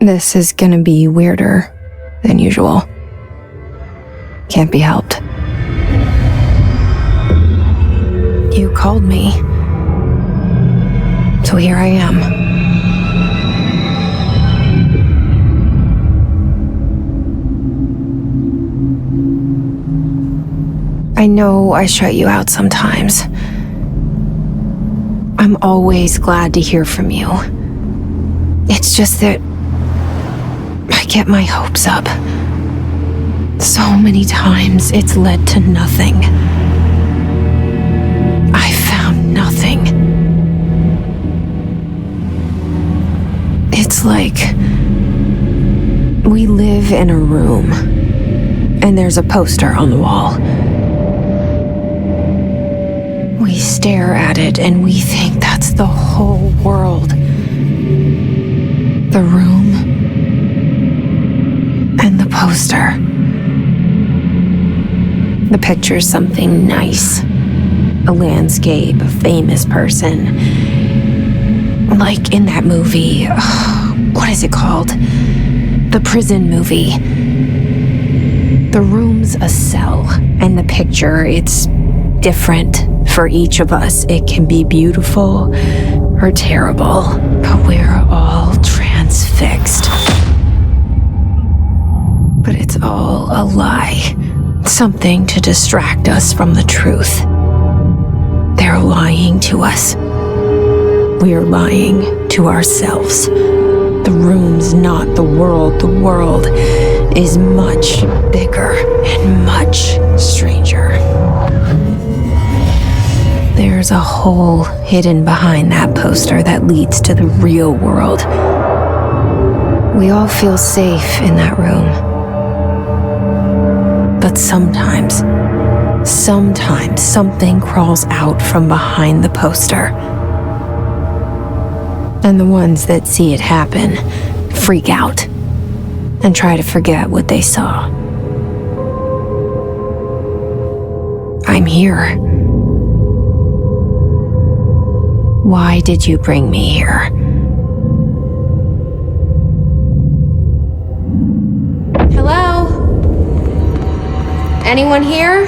This is gonna be weirder than usual. Can't be helped. You called me. So here I am. I know I shut you out sometimes. I'm always glad to hear from you. It's just that I get my hopes up. So many times it's led to nothing. I found nothing. It's like we live in a room and there's a poster on the wall. We stare at it and we think that's the whole world. The room and the poster. The picture's something nice. A landscape, a famous person. Like in that movie, what is it called? The prison movie. The room's a cell, and the picture, it's different for each of us. It can be beautiful or terrible, but we're all transfixed. But it's all a lie. Something to distract us from the truth. They're lying to us. We're lying to ourselves. The room's not the world. The world is much bigger and much stranger. There's a hole hidden behind that poster that leads to the real world. We all feel safe in that room. But sometimes something crawls out from behind the poster. And the ones that see it happen freak out and try to forget what they saw. I'm here. Why did you bring me here? Hello? Anyone here?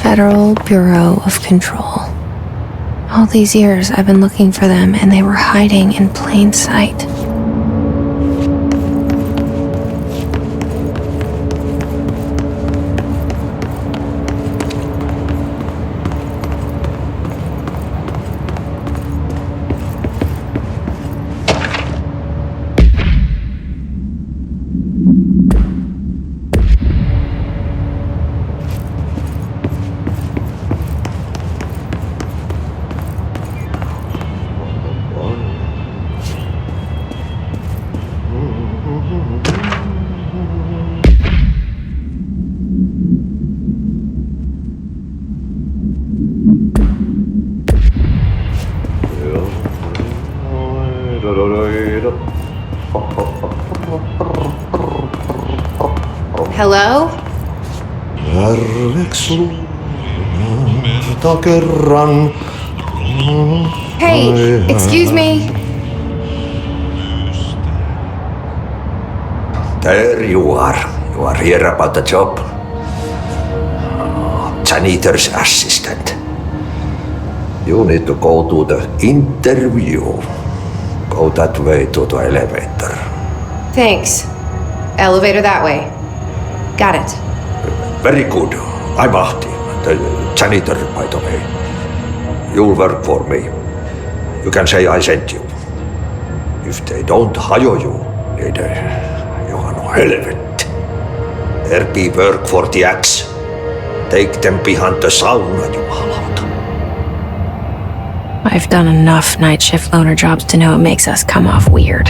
Federal Bureau of Control. All these years I've been looking for them and they were hiding in plain sight. Hello? Hey, excuse me. There you are. You are here about the job. Janitor's assistant. You need to go to the interview. Go that way to the elevator. Thanks. Elevator that way. Got it. Very good. I'm Ahti, the janitor, by the way. you'll work for me. You can say I sent you. If they don't hire you, niin Johan on helvet. RP work for the axe. Take them behind the sauna, jumalauta. I've done enough night shift loner jobs to know it makes us come off weird.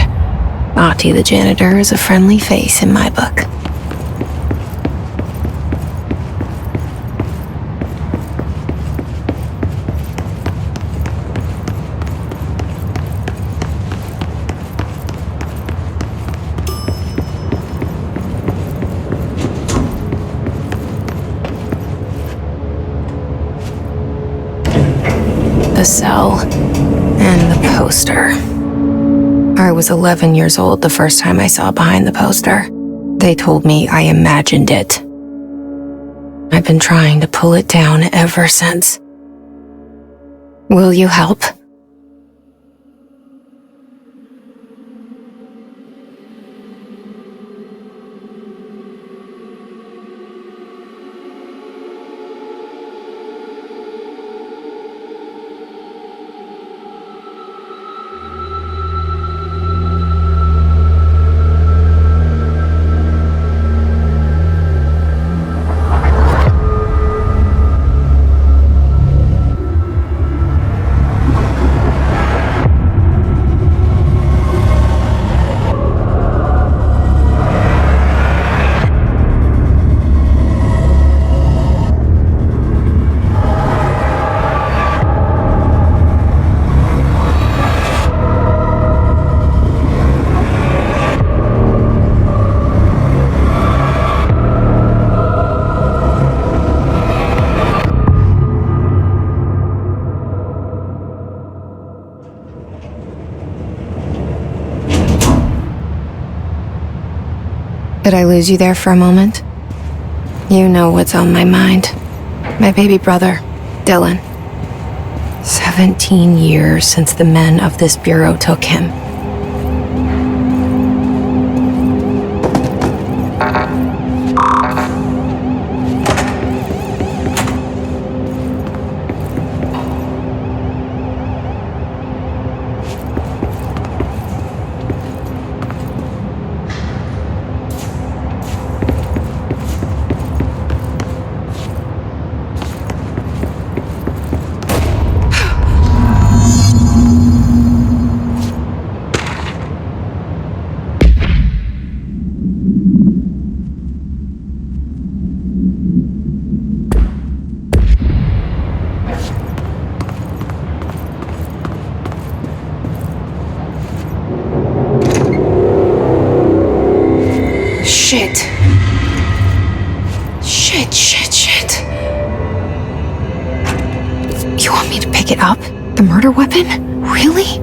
Ahti the janitor is a friendly face in my book. The cell and the poster. I was 11 years old the first time I saw behind the poster. They told me I imagined it. I've been trying to pull it down ever since. Will you help? Did I lose you there for a moment? You know what's on my mind. My baby brother, Dylan. 17 years since the men of this bureau took him. Shit. Shit. You want me to pick it up? The murder weapon? Really?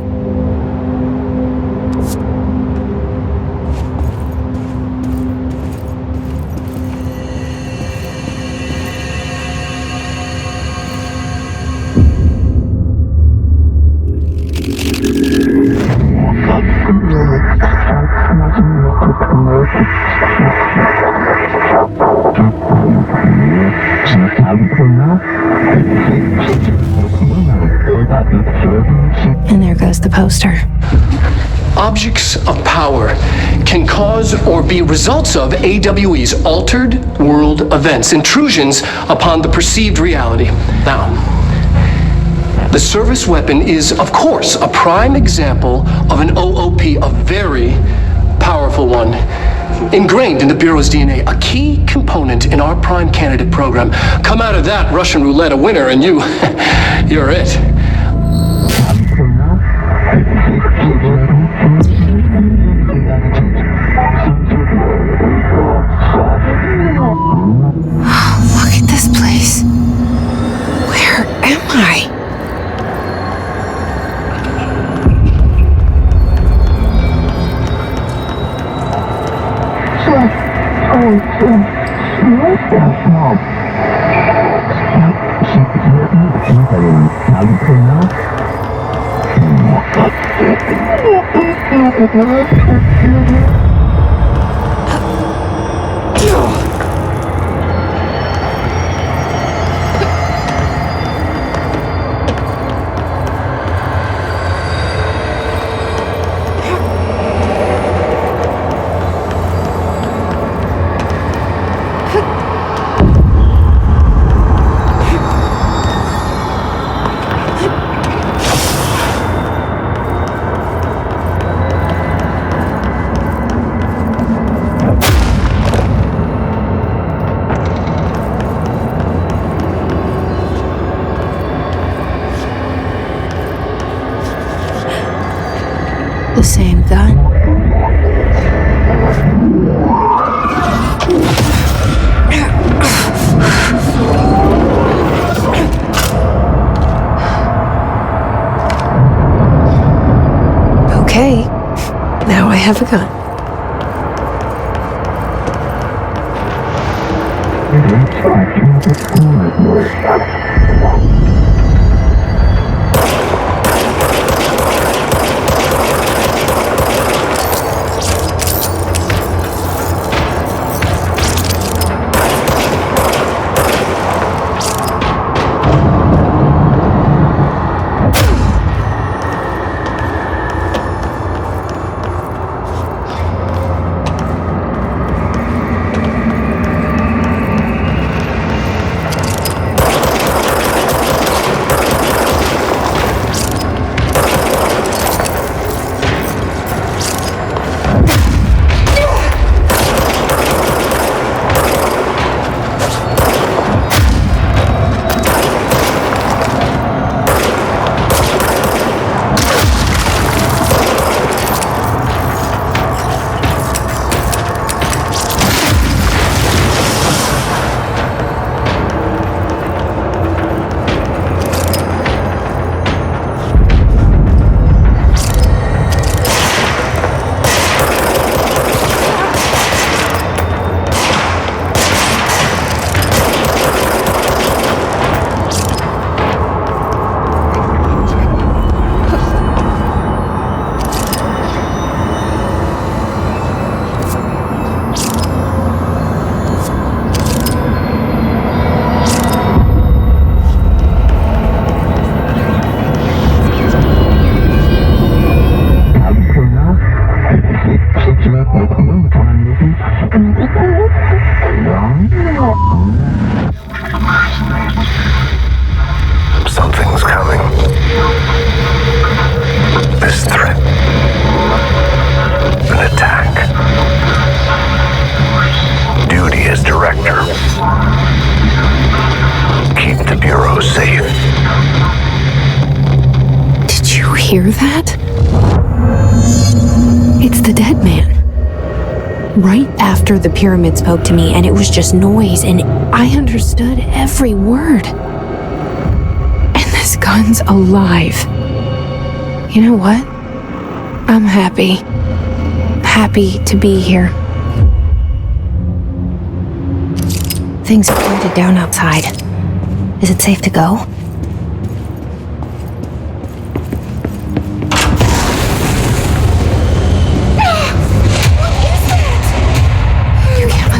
And there goes the poster. Objects of power can cause or be results of AWE's altered world events, intrusions upon the perceived reality. Now, the service weapon is, of course, a prime example of an OOP, a very powerful one, ingrained in the Bureau's DNA, a key component in our prime candidate program. Come out of that Russian roulette a winner and you're it. Look at this place. Where am I? The same gun. Okay, now I have a gun. Something's coming. This threat. An attack. Duty as director. Keep the Bureau safe. Did you hear that? It's the dead man. Right after the pyramid spoke to me, and it was just noise, and I understood every word. And this gun's alive. You know what? I'm happy. Happy to be here. Things are quieted down outside. Is it safe to go?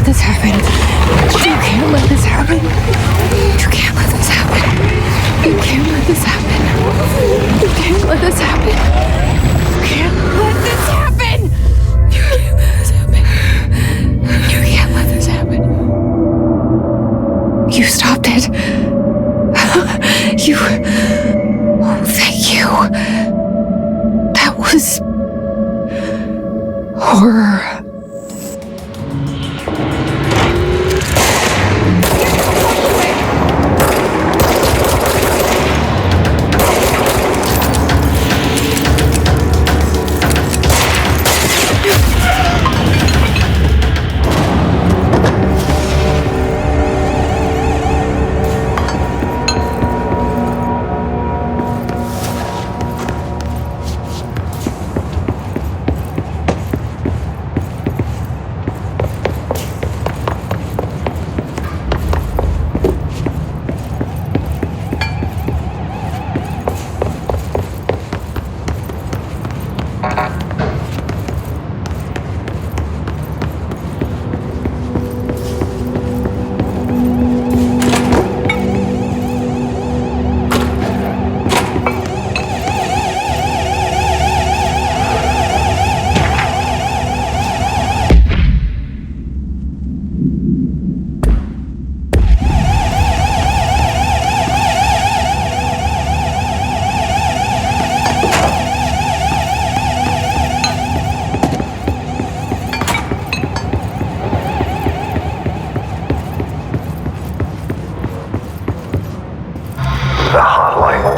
This happen. You can't let this happen. You can't let this happen. You can't let this happen. You can't let this happen. You can't let this happen. You can't let this happen. You can't let this happen. You stopped it. You. Oh, thank you. That was horror. The hotline.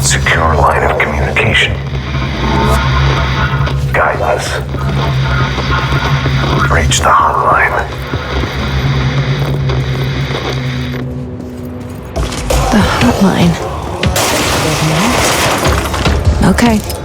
Secure line of communication. Guide us. Reach the hotline. The hotline. Okay.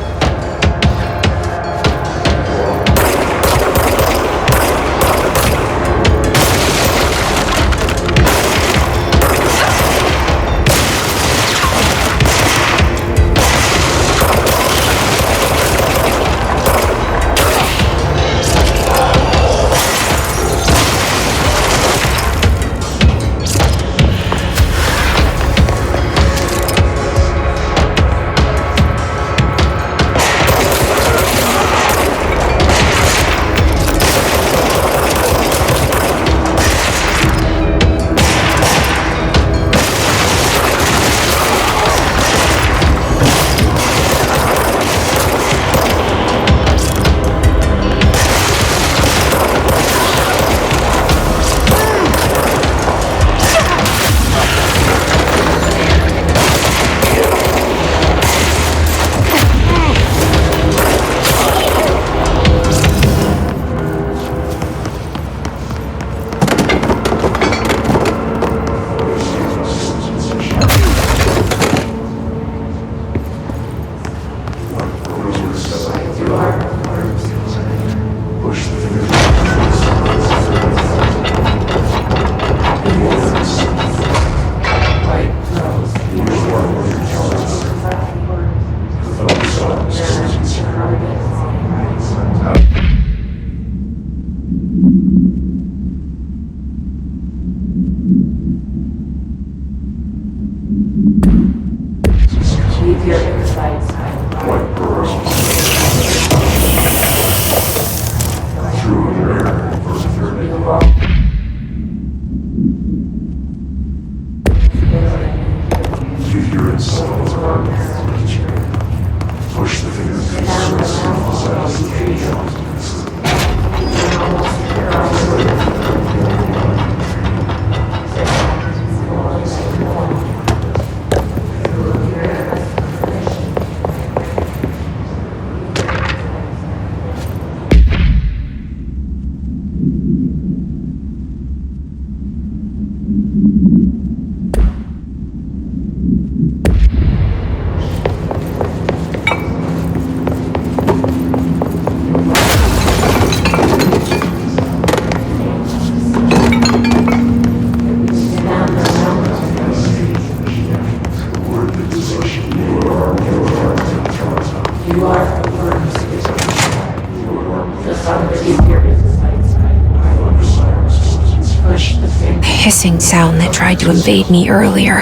Hissing sound that tried to invade me earlier.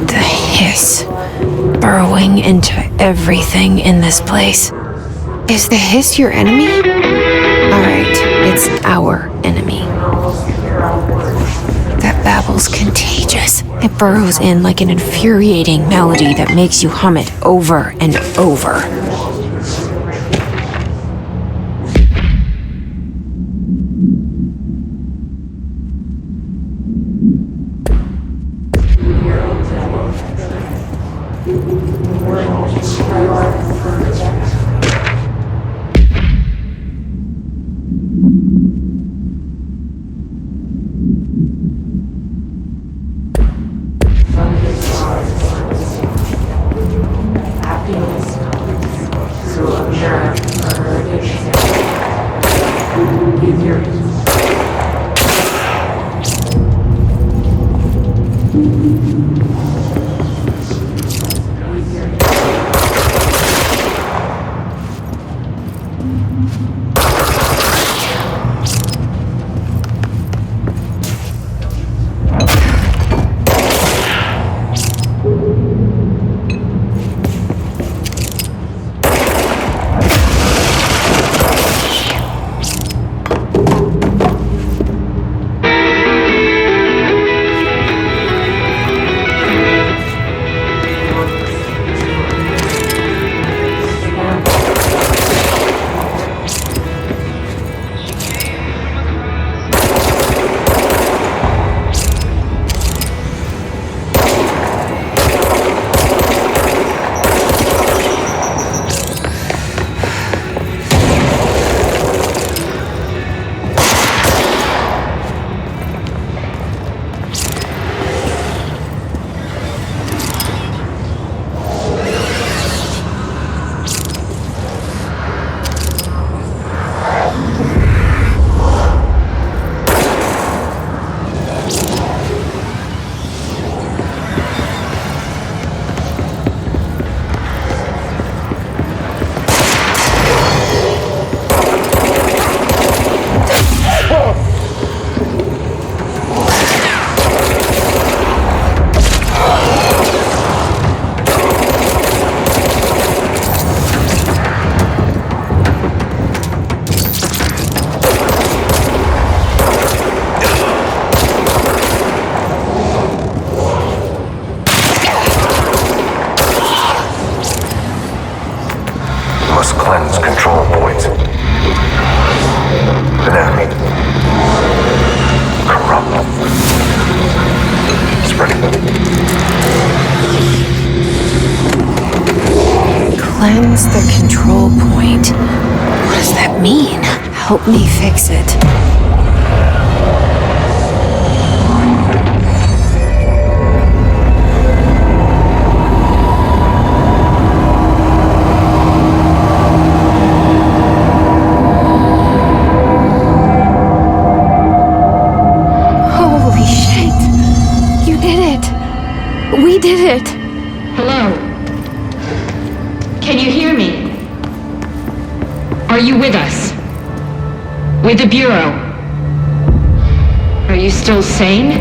The hiss, burrowing into everything in this place. Is the hiss your enemy? Alright, it's our enemy. That babble's contagious. It burrows in like an infuriating melody that makes you hum it over and over. cleanse control points. Enemy. Corrupt. Spreading. Cleanse the control point. What does that mean? Help me fix it. Holy shit! You did it! We did it! Hello? Can you hear me? Are you with us? With the Bureau? Are you still sane?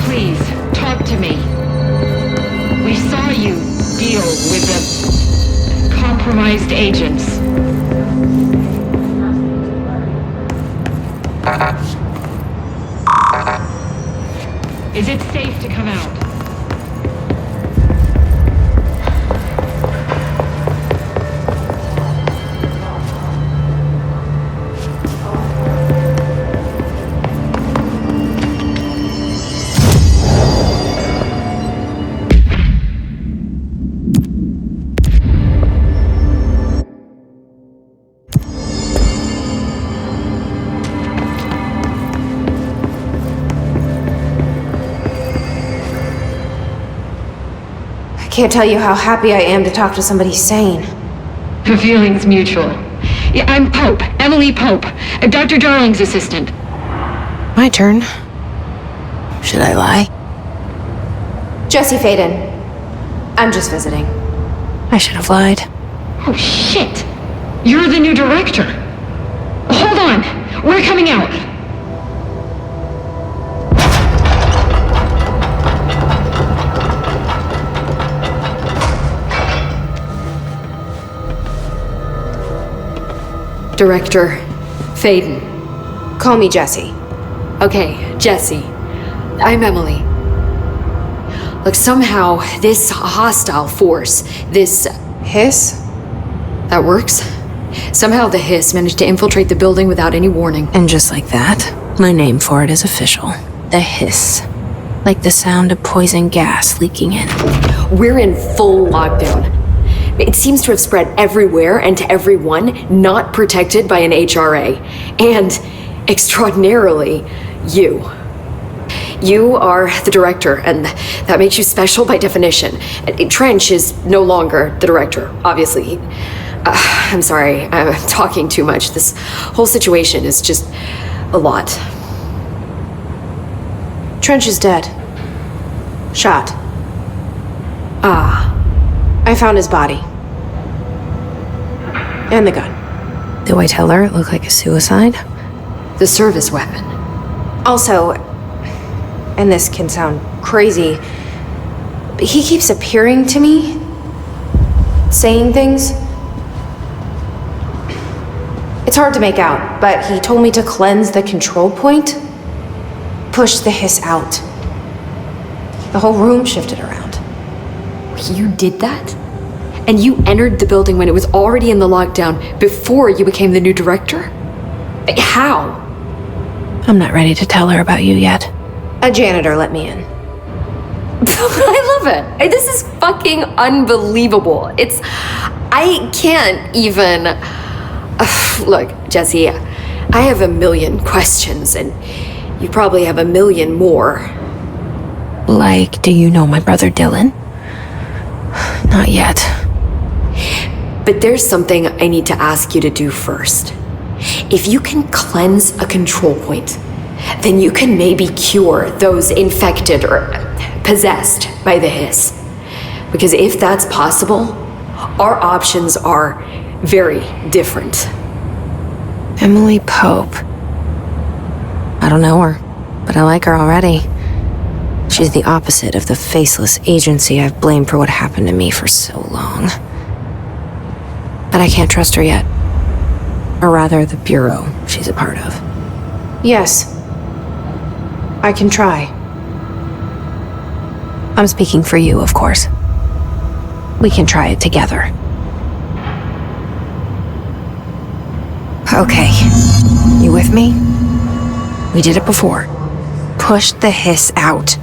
Please, talk to me. We saw you deal with the compromised agents. Is it safe to come out? Can't tell you how happy I am to talk to somebody sane. The feeling's mutual. Yeah, I'm Pope, Emily Pope, Dr. Darling's assistant. My turn. Should I lie? Jesse Faden. I'm just visiting. I should have lied. Oh, shit. You're the new director. Hold on. We're coming out. Director Faden. Call me Jesse. Okay, Jesse. I'm Emily. Look, somehow this hostile force, this Hiss? that works. Somehow the hiss managed to infiltrate the building without any warning. And just like that, my name for it is official. The hiss. Like the sound of poison gas leaking in. We're in full lockdown. It seems to have spread everywhere and to everyone not protected by an HRA. And extraordinarily, you. You are the director, and that makes you special by definition. Trench is no longer the director, obviously. I'm sorry, I'm talking too much. This whole situation is just a lot. Trench is dead. Shot. Ah. I found his body. And the gun. Do I tell her it looked like a suicide? The service weapon. Also, and this can sound crazy, but he keeps appearing to me, saying things. It's hard to make out, but he told me to cleanse the control point, push the hiss out. The whole room shifted around. You did that? And you entered the building when it was already in the lockdown before you became the new director? How? I'm not ready to tell her about you yet. A janitor let me in. I love it. This is fucking unbelievable. I can't even... Look, Jesse, I have a million questions, and you probably have a million more. Like, do you know my brother Dylan? Not yet. But there's something I need to ask you to do first. If you can cleanse a control point, then you can maybe cure those infected or possessed by the hiss. Because if that's possible, our options are very different. Emily Pope. I don't know her, but I like her already. She's the opposite of the faceless agency I've blamed for what happened to me for so long. But I can't trust her yet. Or rather, the bureau she's a part of. Yes. I can try. I'm speaking for you, of course. We can try it together. Okay. You with me? We did it before. Push the hiss out.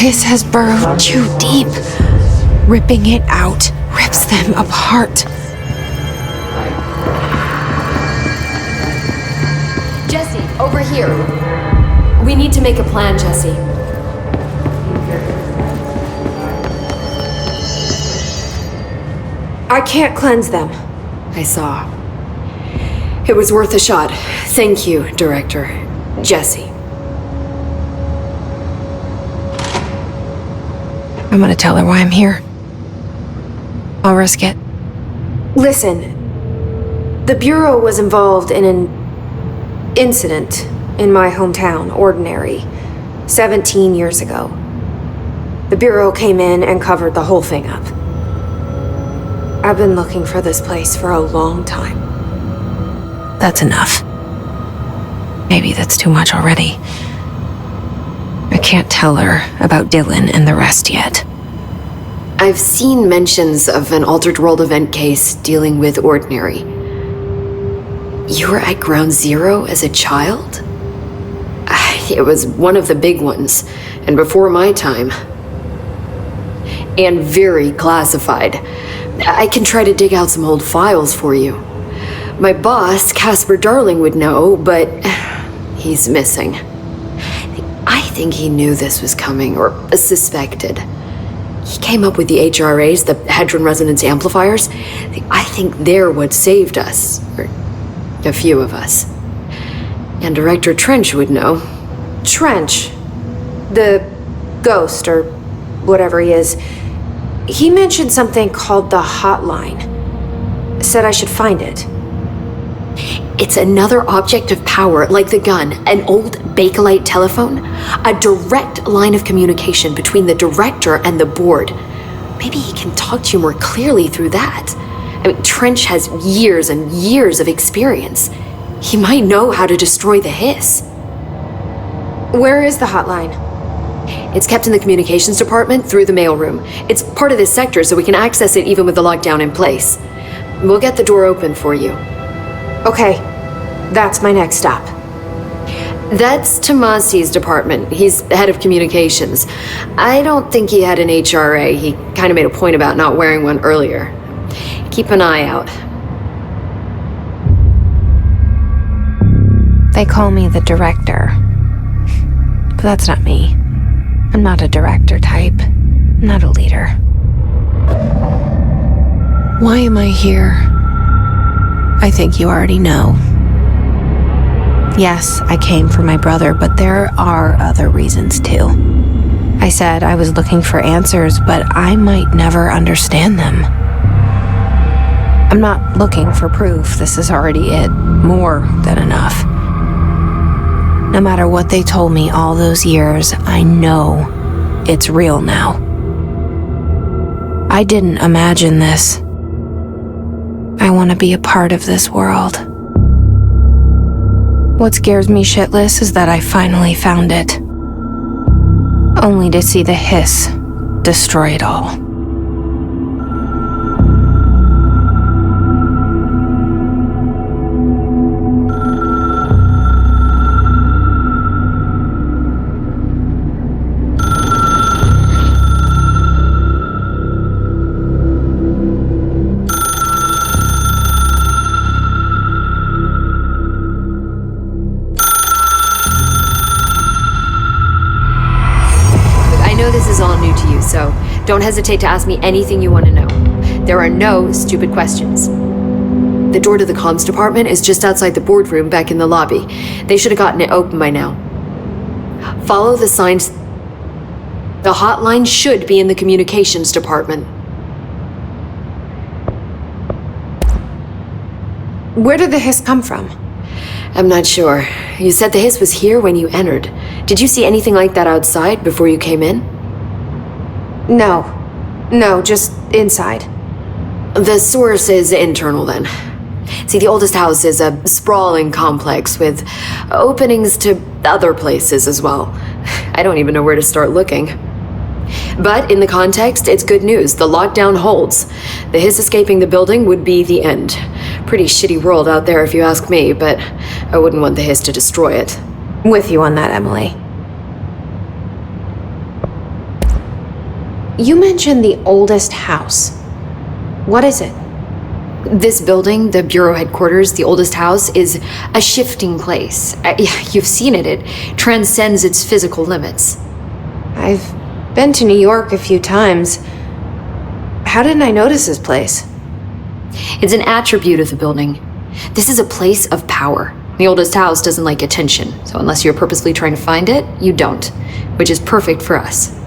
This has burrowed too deep. Ripping it out rips them apart. Jesse, over here. We need to make a plan, Jesse. I can't cleanse them. I saw. It was worth a shot. Thank you, Director. Jesse. I'm gonna tell her why I'm here. I'll risk it. Listen, the Bureau was involved in an incident in my hometown, Ordinary, 17 years ago. The Bureau came in and covered the whole thing up. I've been looking for this place for a long time. That's enough. Maybe that's too much already. I can't tell her about Dylan and the rest yet. I've seen mentions of an Altered World event case dealing with Ordinary. You were at Ground Zero as a child? It was one of the big ones, and before my time. And very classified. I can try to dig out some old files for you. My boss, Casper Darling, would know, but he's missing. I think he knew this was coming, or suspected. He came up with the HRAs, the Hadron Resonance Amplifiers. I think they're what saved us, or a few of us. And Director Trench would know. Trench? The ghost, or whatever he is. He mentioned something called the hotline. Said I should find it. It's another object of power, like the gun, an old Bakelite telephone, a direct line of communication between the director and the board. Maybe he can talk to you more clearly through that. I mean, Trench has years and years of experience. He might know how to destroy the hiss. Where is the hotline? It's kept in the communications department through the mailroom. It's part of this sector, so we can access it even with the lockdown in place. We'll get the door open for you. Okay, that's my next stop. That's Tomasi's department. He's head of communications. I don't think he had an HRA. He kind of made a point about not wearing one earlier. Keep an eye out. They call me the director. But that's not me. I'm not a director type. I'm not a leader. Why am I here? I think you already know. Yes, I came for my brother, but there are other reasons too. I said I was looking for answers, but I might never understand them. I'm not looking for proof. This is already it. More than enough. No matter what they told me all those years, I know it's real now. I didn't imagine this. I want to be a part of this world. What scares me shitless is that I finally found it. Only to see the hiss destroy it all. is all new to you, so don't hesitate to ask me anything you want to know. There are no stupid questions. The door to the comms department is just outside the boardroom back in the lobby. They should have gotten it open by now. Follow the signs. The hotline should be in the communications department. Where did the hiss come from? I'm not sure. You said the hiss was here when you entered. Did you see anything like that outside before you came in? No, just inside. The source is internal then. See, the oldest house is a sprawling complex with openings to other places as well. I don't even know where to start looking. But in the context, it's good news. The lockdown holds. The hiss escaping the building would be the end. Pretty shitty world out there if you ask me, but I wouldn't want the hiss to destroy it. With you on that, Emily. You mentioned the oldest house. What is it? This building, the Bureau headquarters, the oldest house, is a shifting place. You've seen it. It transcends its physical limits. I've been to New York a few times. How didn't I notice this place? It's an attribute of the building. This is a place of power. The oldest house doesn't like attention, so unless you're purposely trying to find it, you don't, which is perfect for us.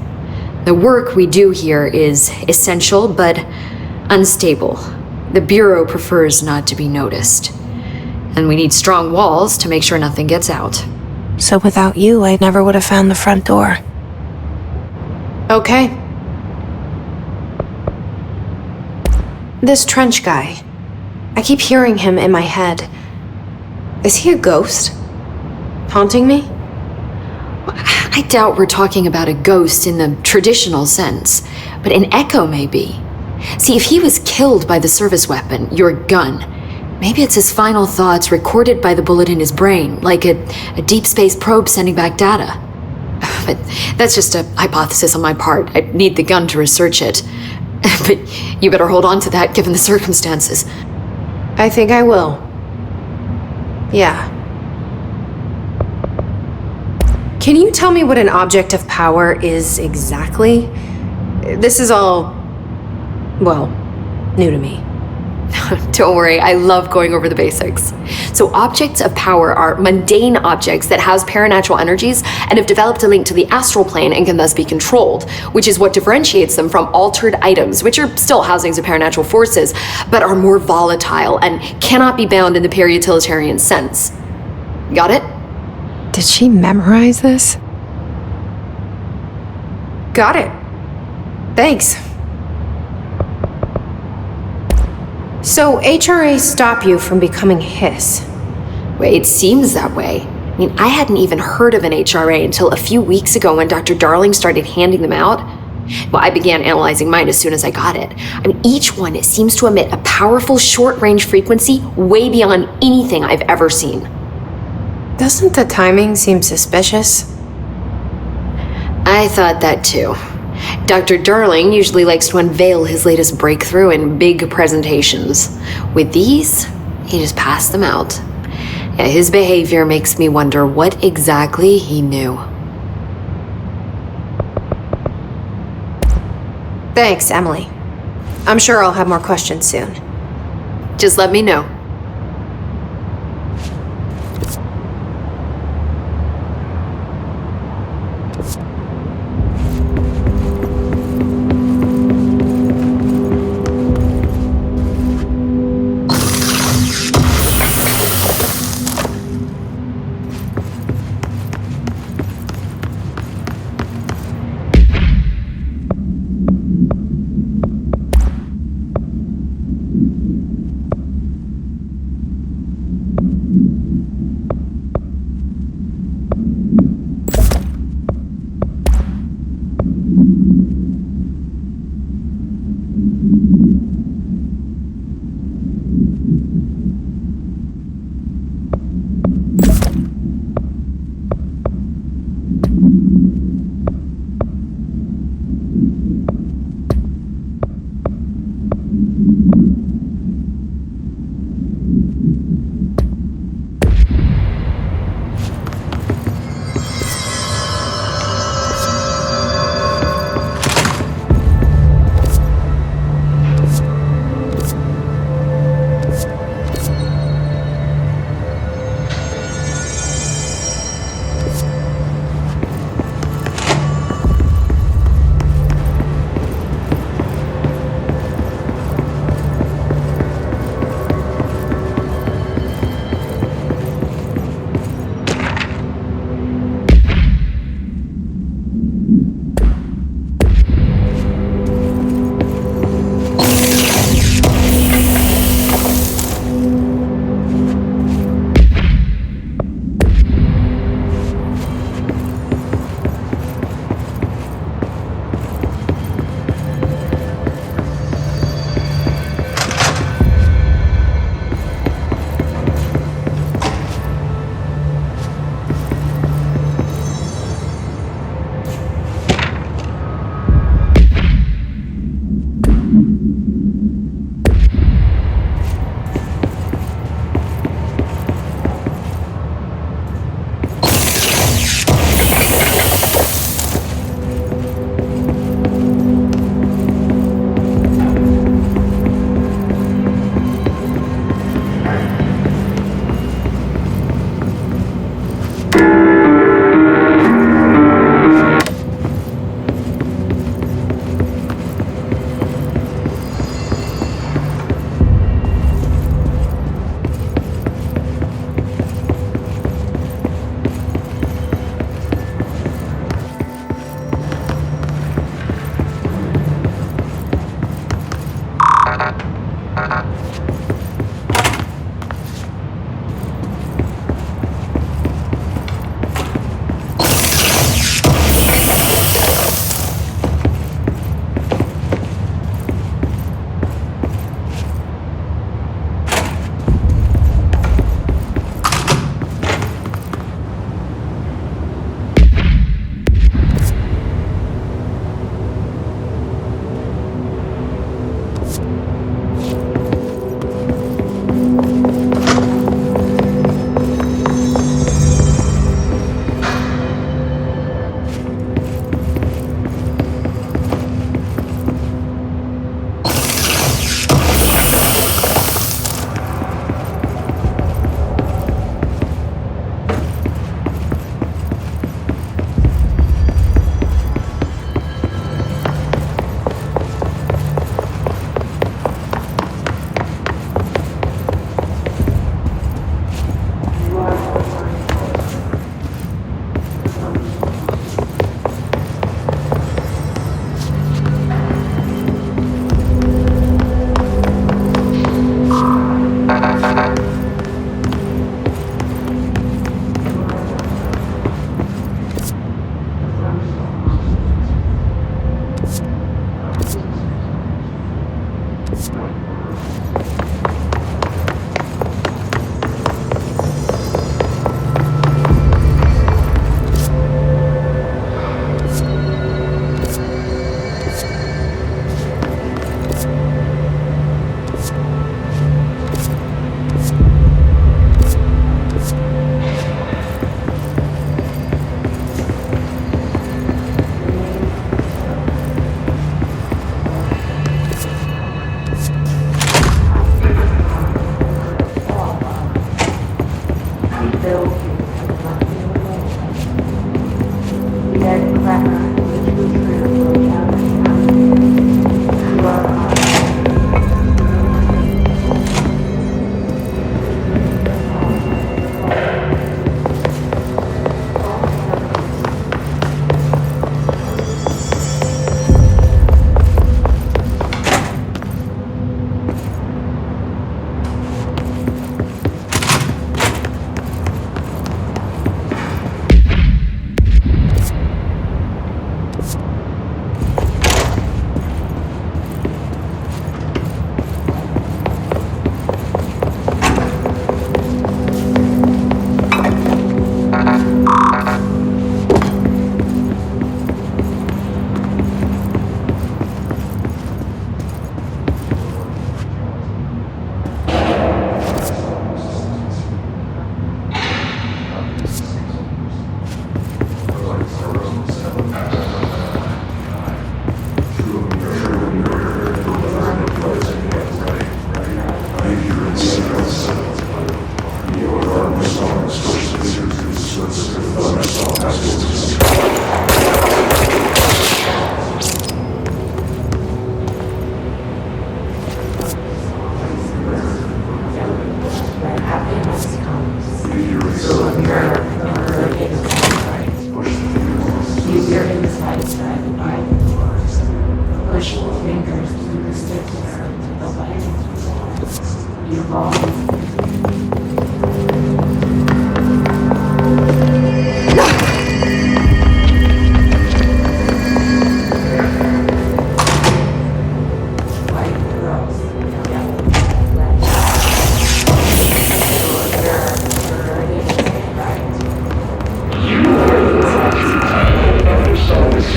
The work we do here is essential, but unstable. The Bureau prefers not to be noticed. And we need strong walls to make sure nothing gets out. So without you, I never would have found the front door. Okay. This trench guy. I keep hearing him in my head. Is he a ghost? Haunting me? I doubt we're talking about a ghost in the traditional sense, but an echo maybe. See, if he was killed by the service weapon, your gun, maybe it's his final thoughts recorded by the bullet in his brain, like a deep space probe sending back data. But that's just a hypothesis on my part. I'd need the gun to research it. But you better hold on to that given the circumstances. I think I will. Yeah. Can you tell me what an object of power is exactly? This is all, well, new to me. Don't worry, I love going over the basics. So objects of power are mundane objects that house paranatural energies and have developed a link to the astral plane and can thus be controlled, which is what differentiates them from altered items, which are still housings of paranatural forces, but are more volatile and cannot be bound in the peri-utilitarian sense. Got it? Did she memorize this? Got it. Thanks. So HRAs stop you from becoming hiss? Well, it seems that way. I mean, I hadn't even heard of an HRA until a few weeks ago when Dr. Darling started handing them out. Well, I began analyzing mine as soon as I got it. I mean, each one seems to emit a powerful short-range frequency way beyond anything I've ever seen. Doesn't the timing seem suspicious? I thought that too. Dr. Darling usually likes to unveil his latest breakthrough in big presentations. With these, he just passed them out. Yeah, his behavior makes me wonder what exactly he knew. Thanks, Emily. I'm sure I'll have more questions soon. Just let me know.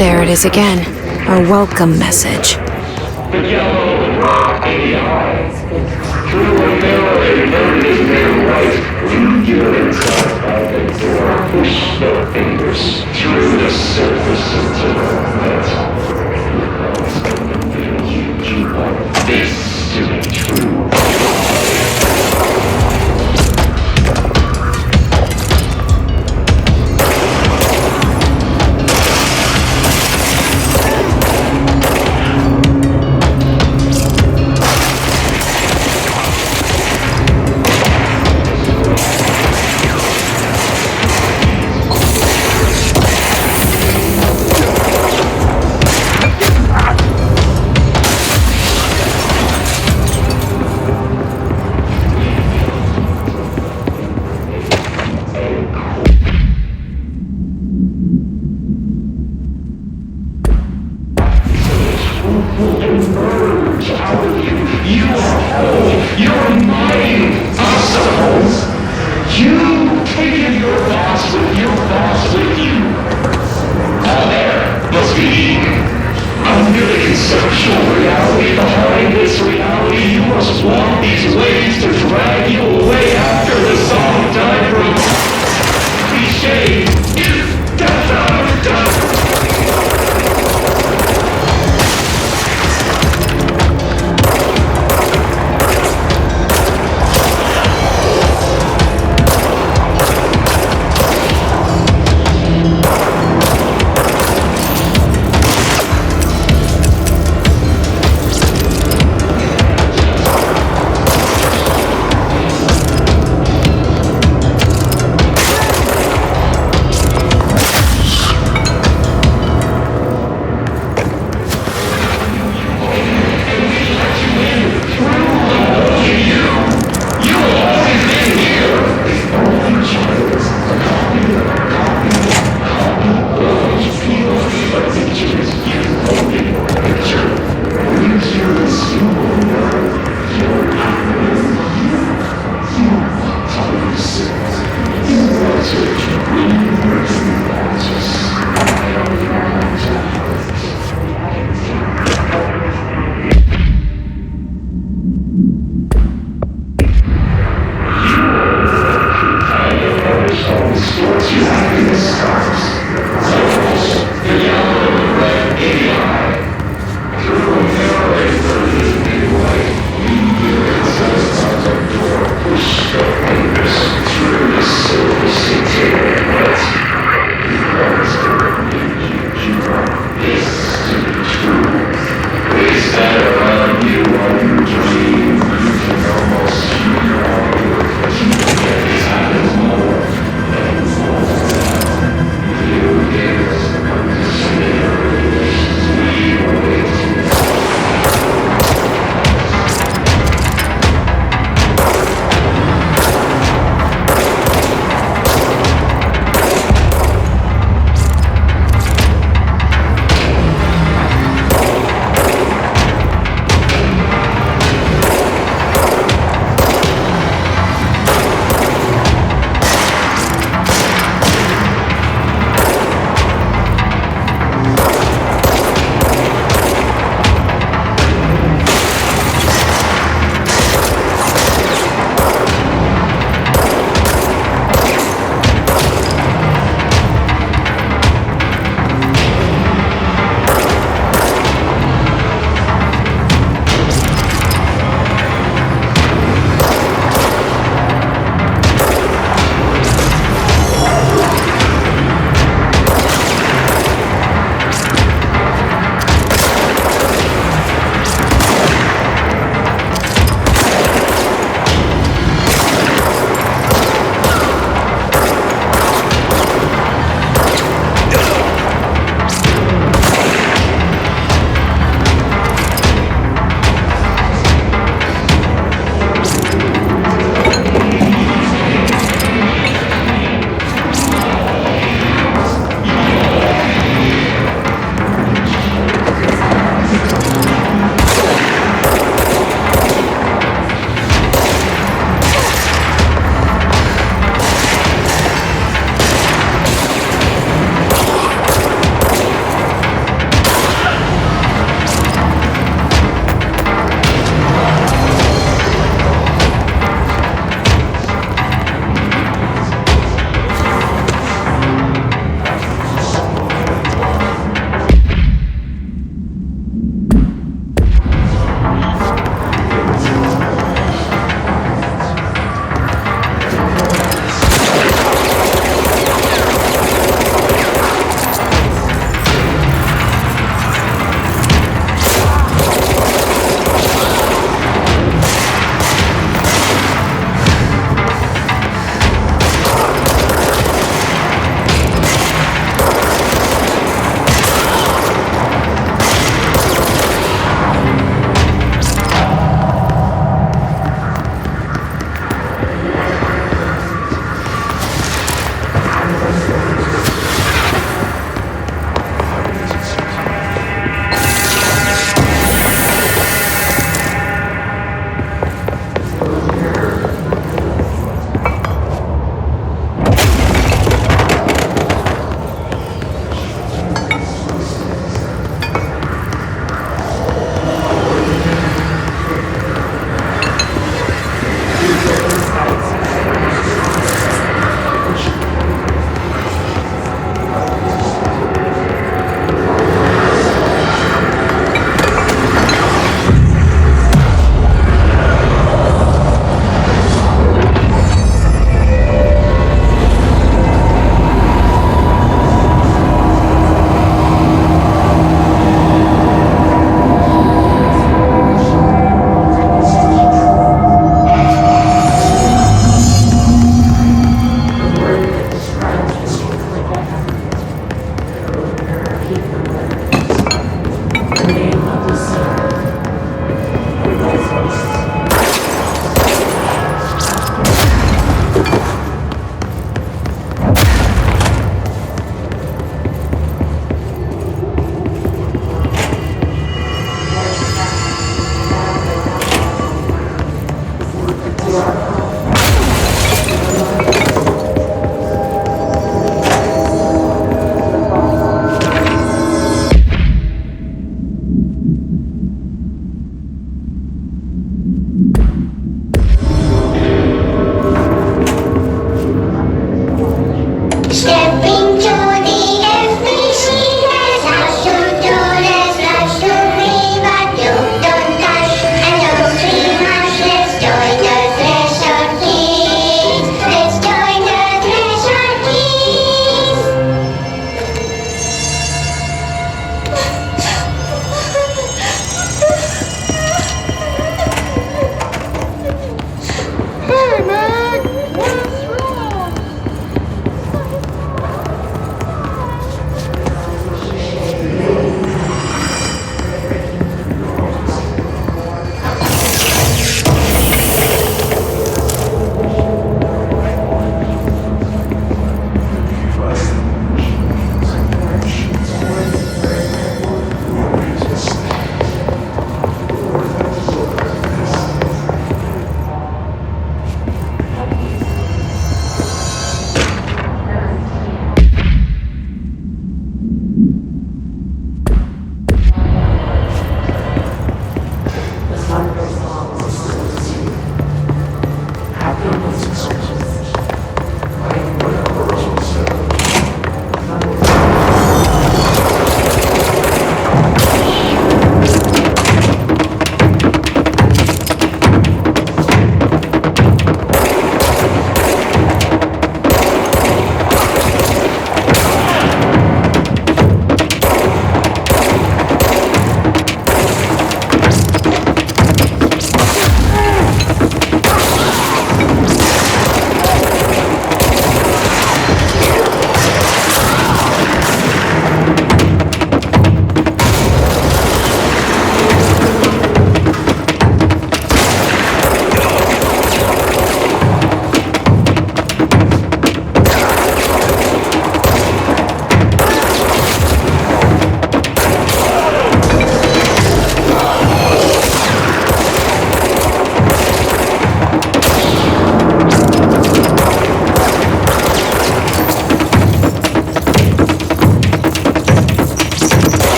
There it is again. A welcome message. Push their fingers through the surface into the metal. You want this to be true.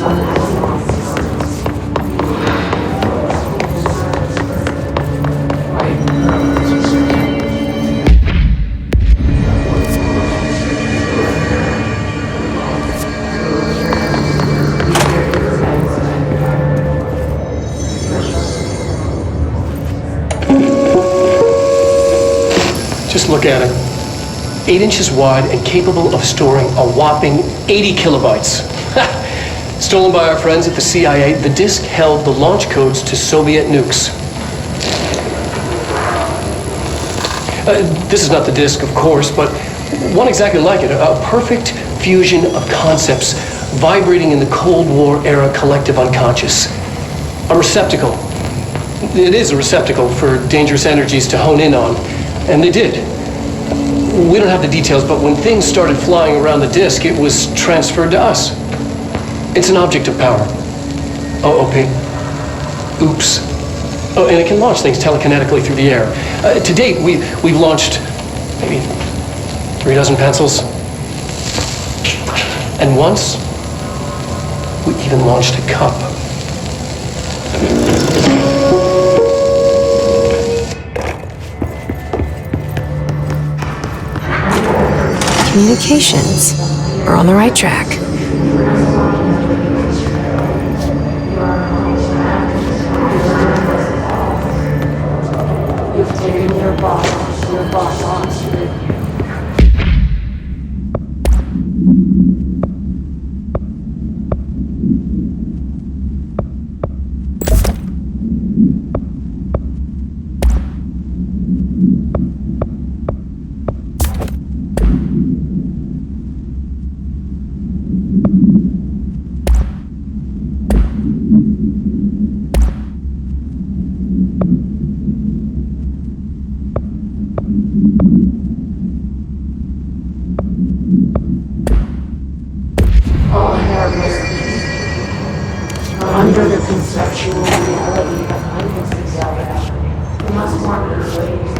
Just look at it. 8 inches wide and capable of storing a whopping 80 kilobytes. Stolen by our friends at the CIA, the disk held the launch codes to Soviet nukes. This is not the disk, of course, but one exactly like it. A perfect fusion of concepts vibrating in the Cold War era collective unconscious. A receptacle. It is a receptacle for dangerous energies to hone in on. And they did. We don't have the details, but when things started flying around the disk, it was transferred to us. It's an object of power. OOP. Oops. Oh, and it can launch things telekinetically through the air. To date, we've launched maybe 3 dozen pencils. And once, we even launched a cup. Communications. We're on the right track. You've taken your boss on street. Under the conceptual reality of HyperX Savage, we must mark the ways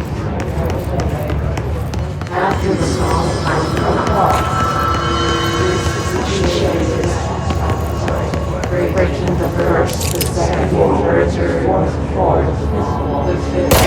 after the small time protocol. Breaking the first, the second, third, fourth, the fifth.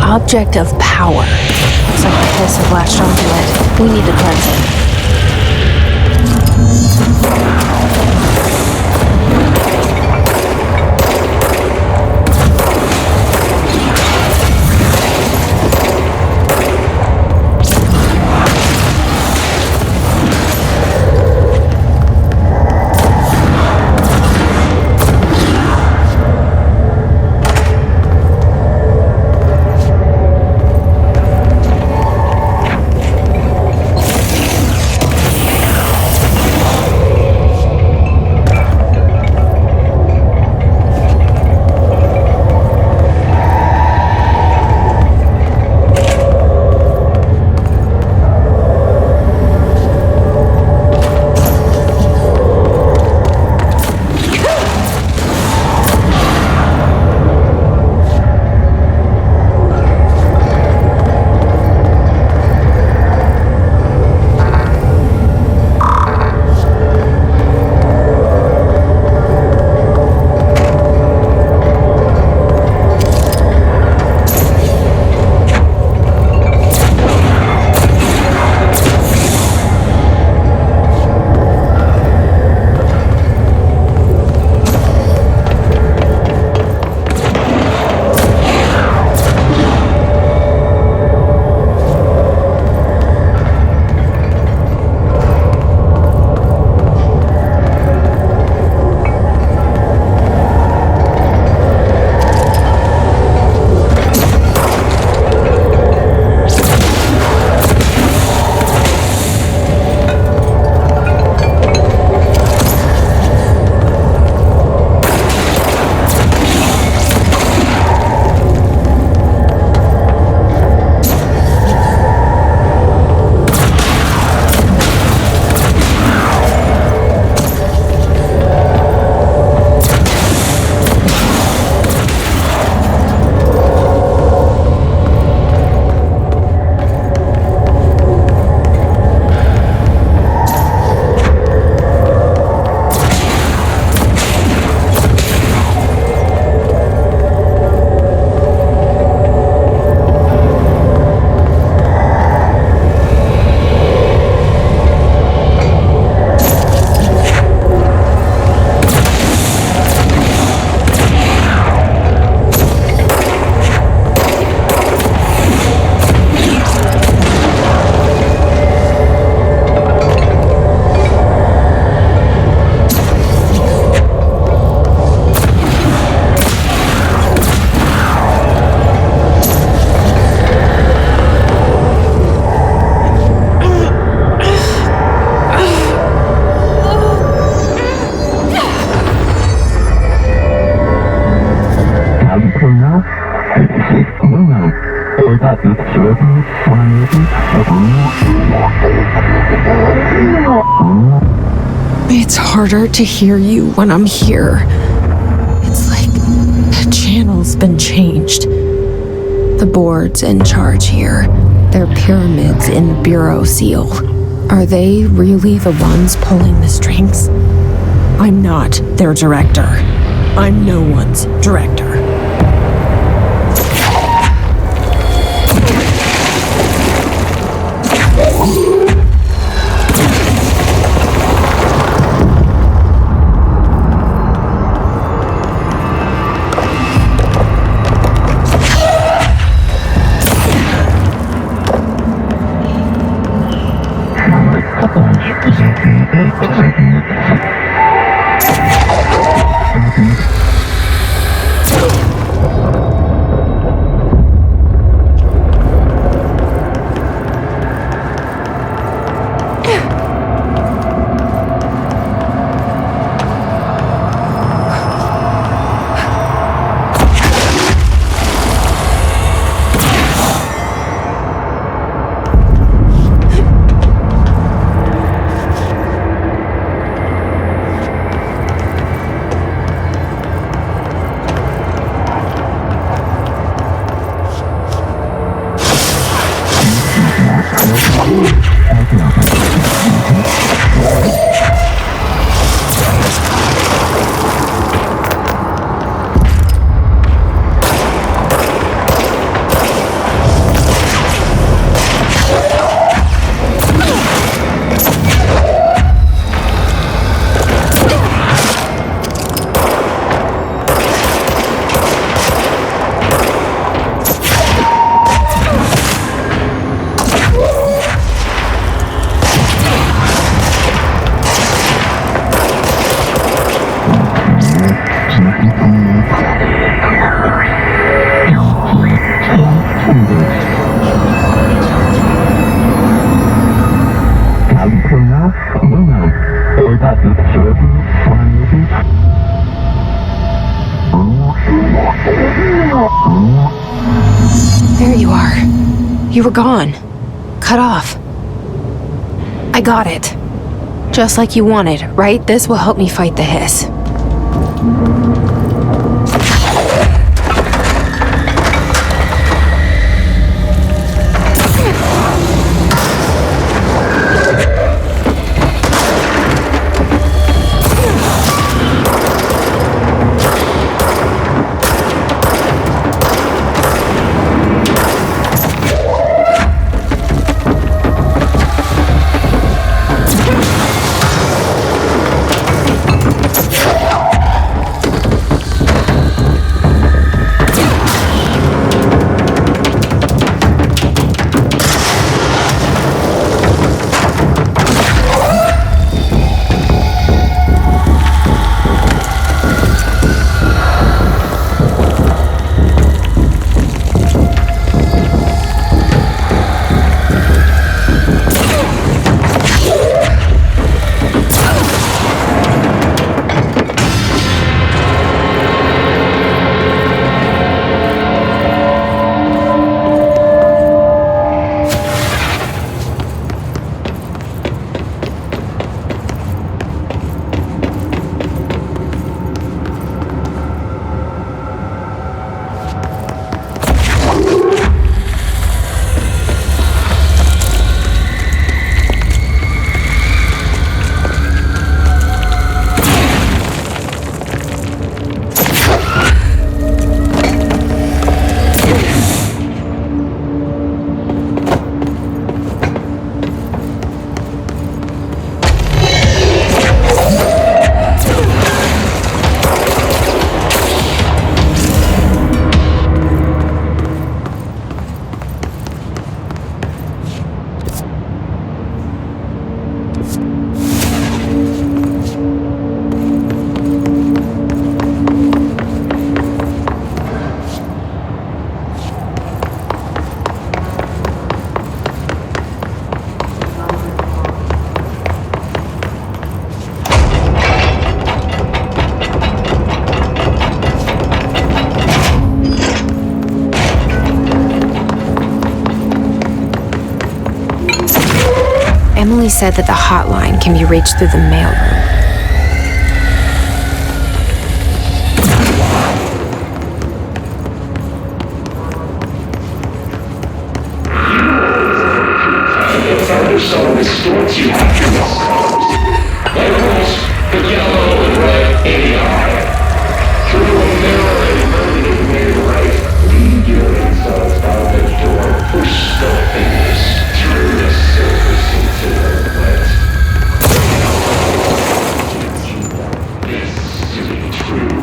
Object of power. Looks like the piss have latched onto it. We need to cleanse it. It's harder to hear you when I'm here. It's like the channel's been changed. The board's in charge here. They're pyramids in Bureau Seal. Are they really the ones pulling the strings? I'm not their director. I'm no one's director. There you are. You were gone. Cut off. I got it. Just like you wanted, right? This will help me fight the hiss. Emily said that the hotline can be reached through the mailroom. So distorts you happiness. Like rules, the yellow and red ADI. Through a mirror and made right. Lead your insides out the door. Push the fingers through the surface into the wet. This to be true.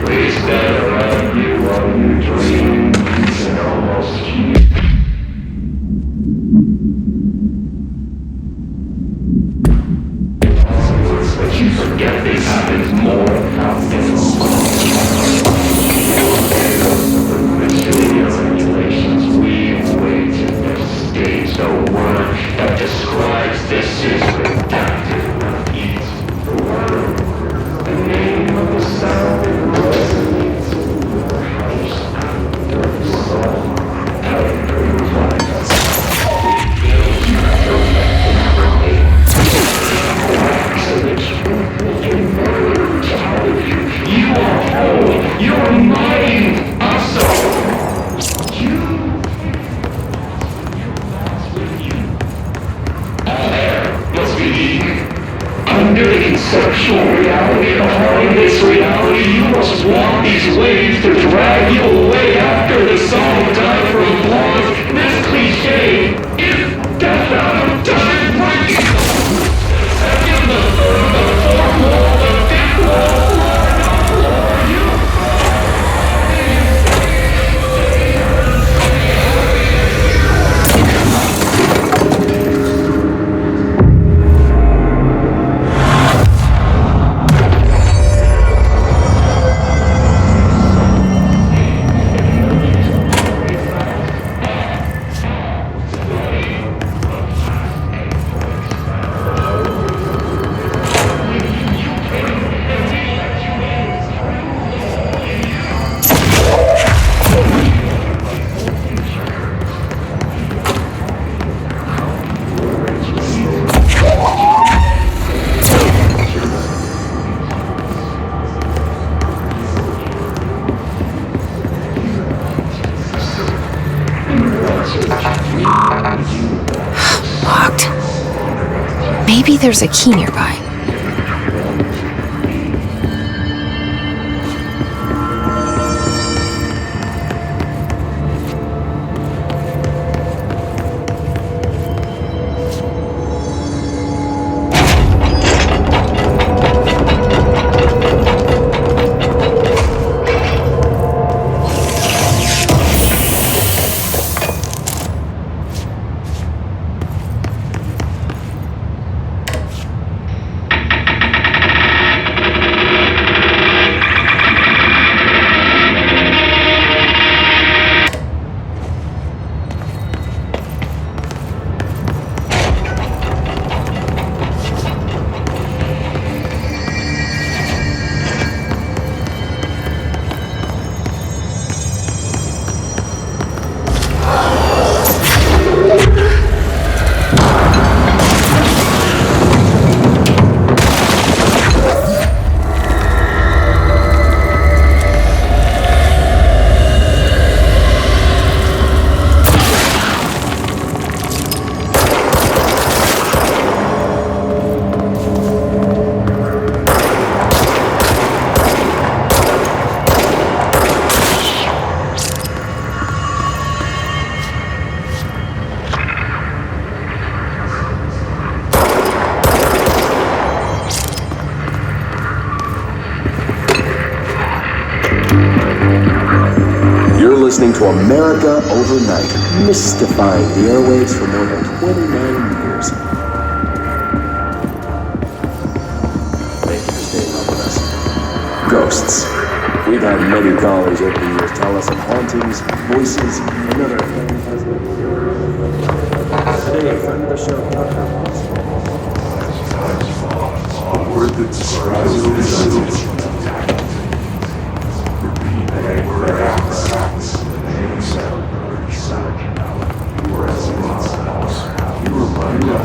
Ways that around you while you dream. And almost keep. But you forget this happens more often. The regulations we waited to stage the word that describes this is redacted. Eat the word. The name of the sound that resonates in your house and your soul. How it provides us. We build you collectively. You are whole. You are mine. Also, you. All air must be eaten. Under the conceptual reality behind this reality, you must walk these waves to drag you away after the song died for applause. This cliche is death out of time breaking. And in the form of death wall. Locked. Maybe there's a key nearby. Listening to America Overnight, mystifying the airwaves for more than 29 years. Thank you for staying up with us. Ghosts. We've had many callers over the years tell us of hauntings, voices, and other phantasms. Today, a friend of the show, Tucker. A word that describes the you remind us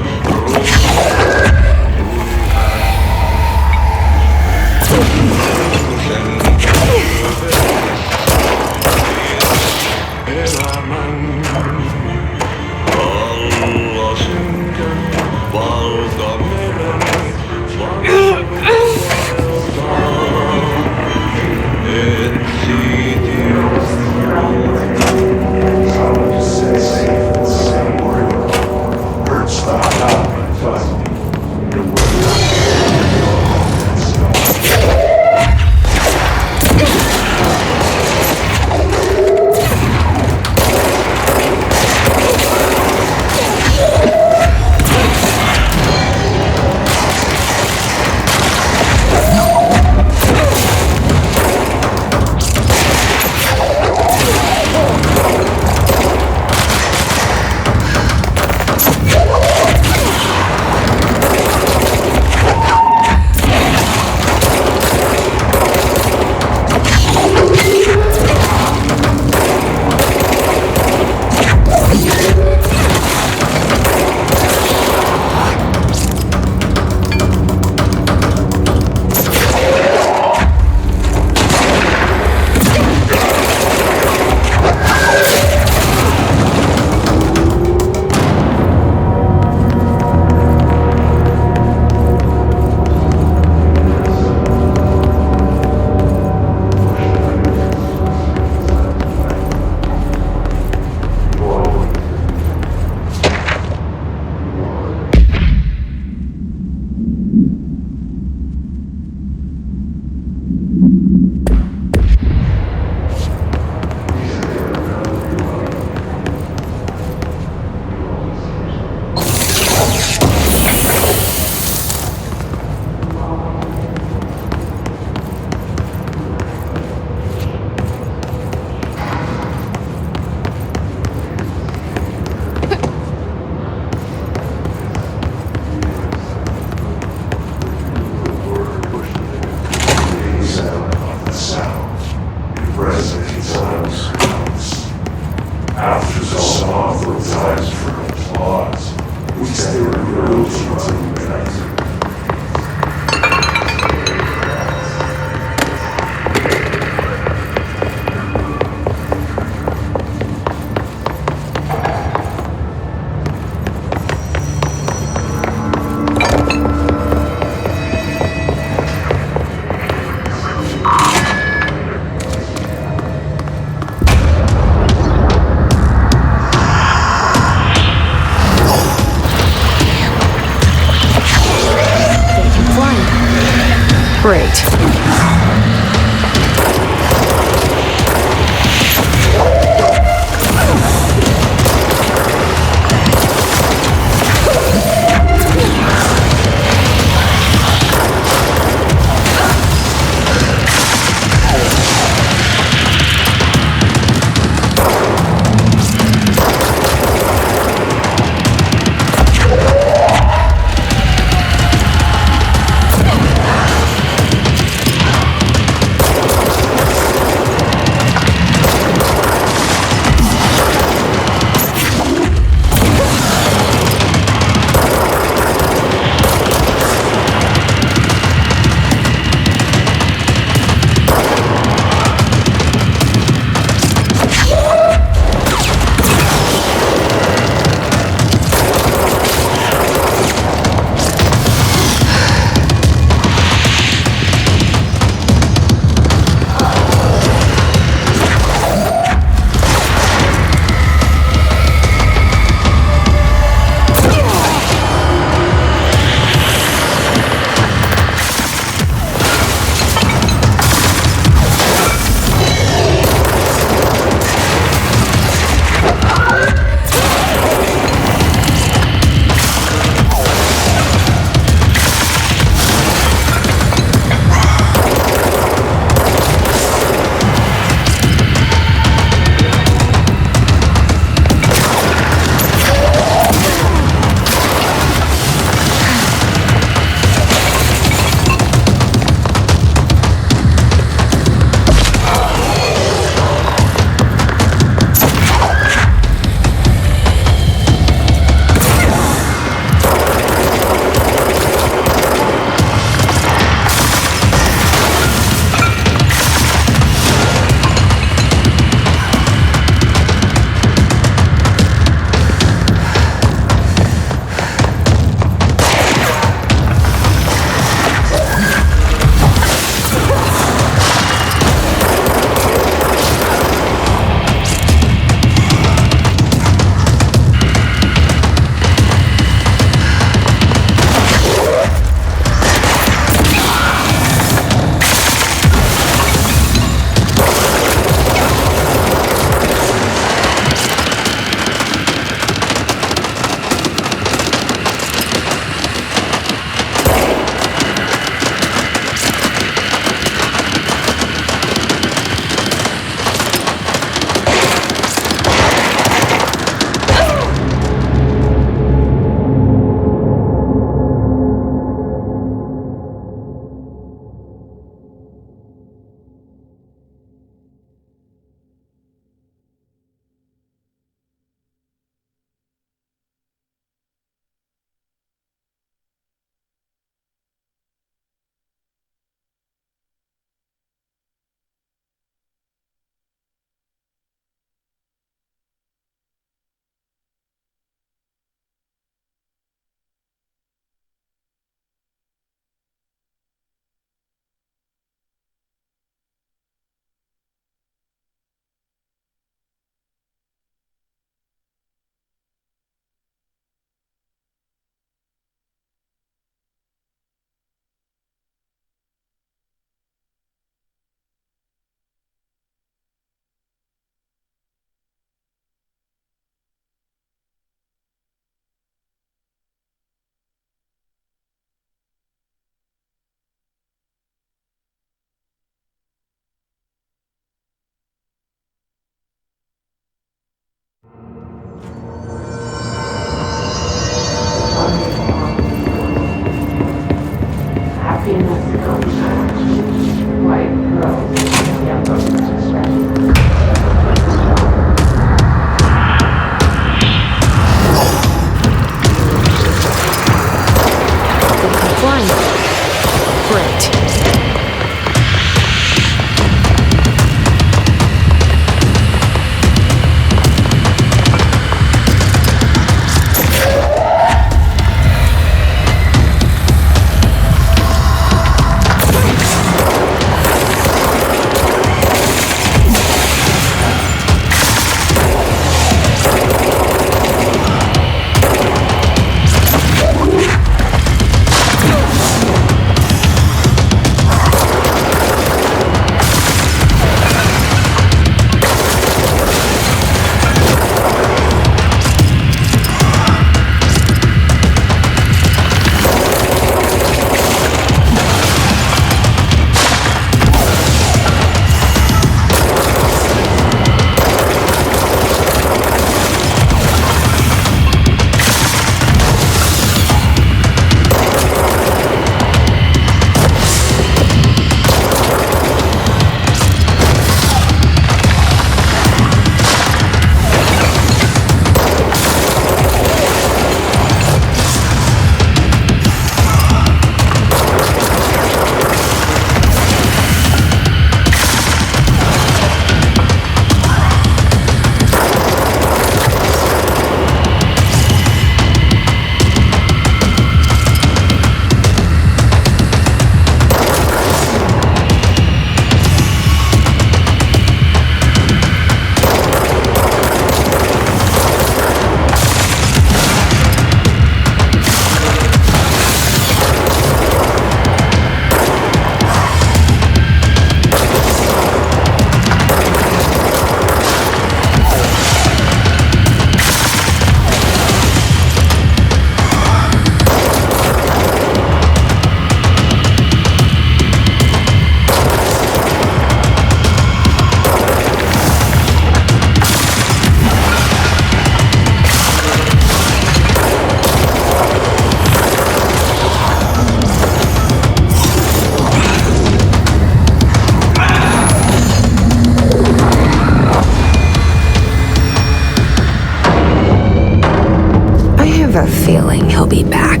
he'll be back.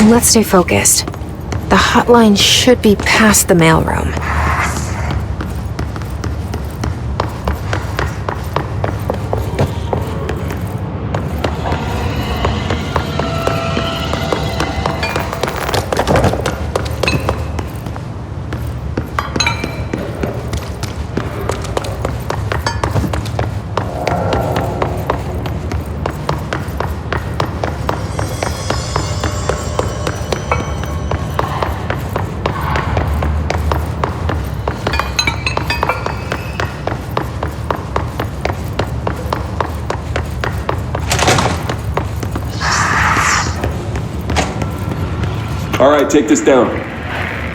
Let's stay focused. The hotline should be past the mailroom. All right, take this down.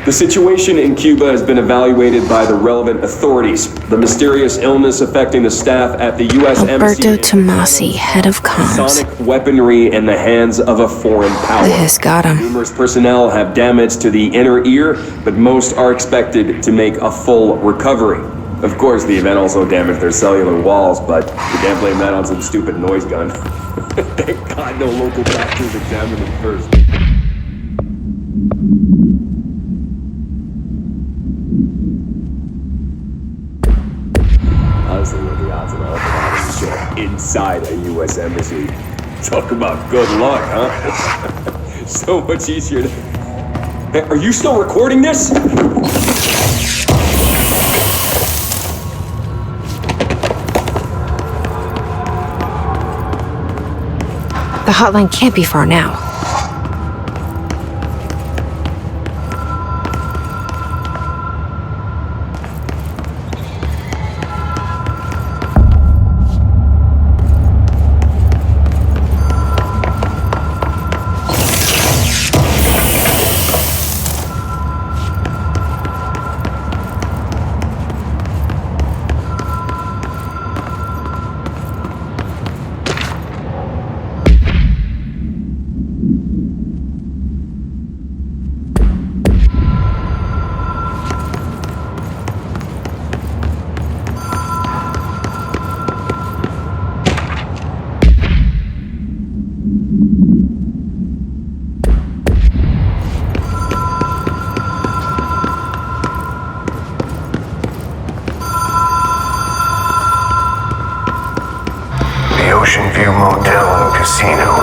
The situation in Cuba has been evaluated by the relevant authorities. The mysterious illness affecting the staff at the U.S. Embassy. Alberto Tomasi, head of comms. Sonic weaponry in the hands of a foreign power. This got him. Numerous personnel have damage to the inner ear, but most are expected to make a full recovery. Of course, the event also damaged their cellular walls, but you can't blame that on some stupid noise gun. Thank God no local doctors examined it first. Honestly, what are the odds of all problems show up inside a U.S. embassy? Talk about good luck, huh? So much easier to... Hey, are you still recording this? The hotline can't be far now. Ocean View Motel and Casino.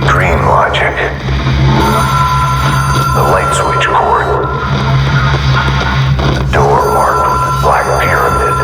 Dream Logic. The light switch cord. Door marked with a black pyramid.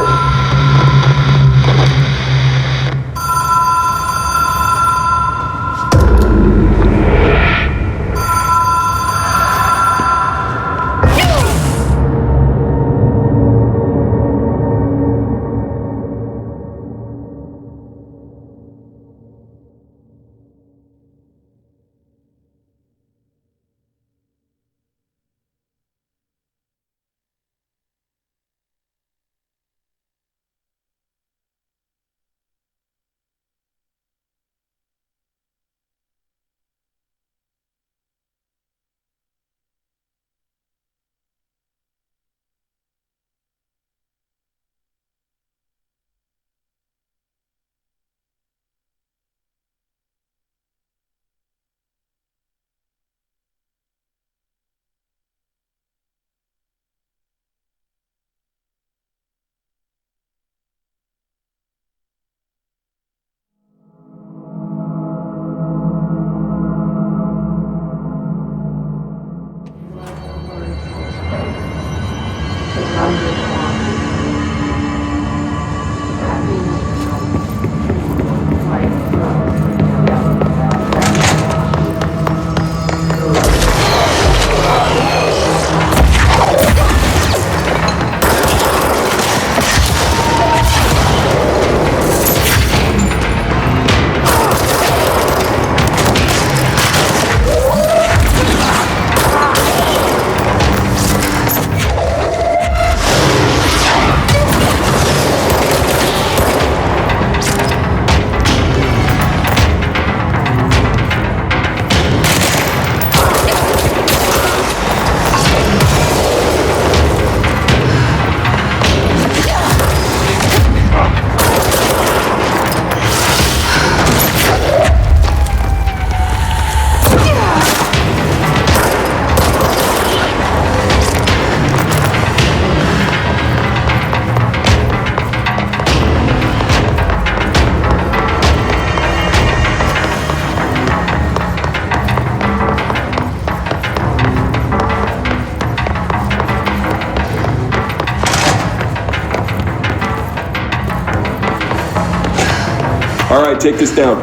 All right, take this down.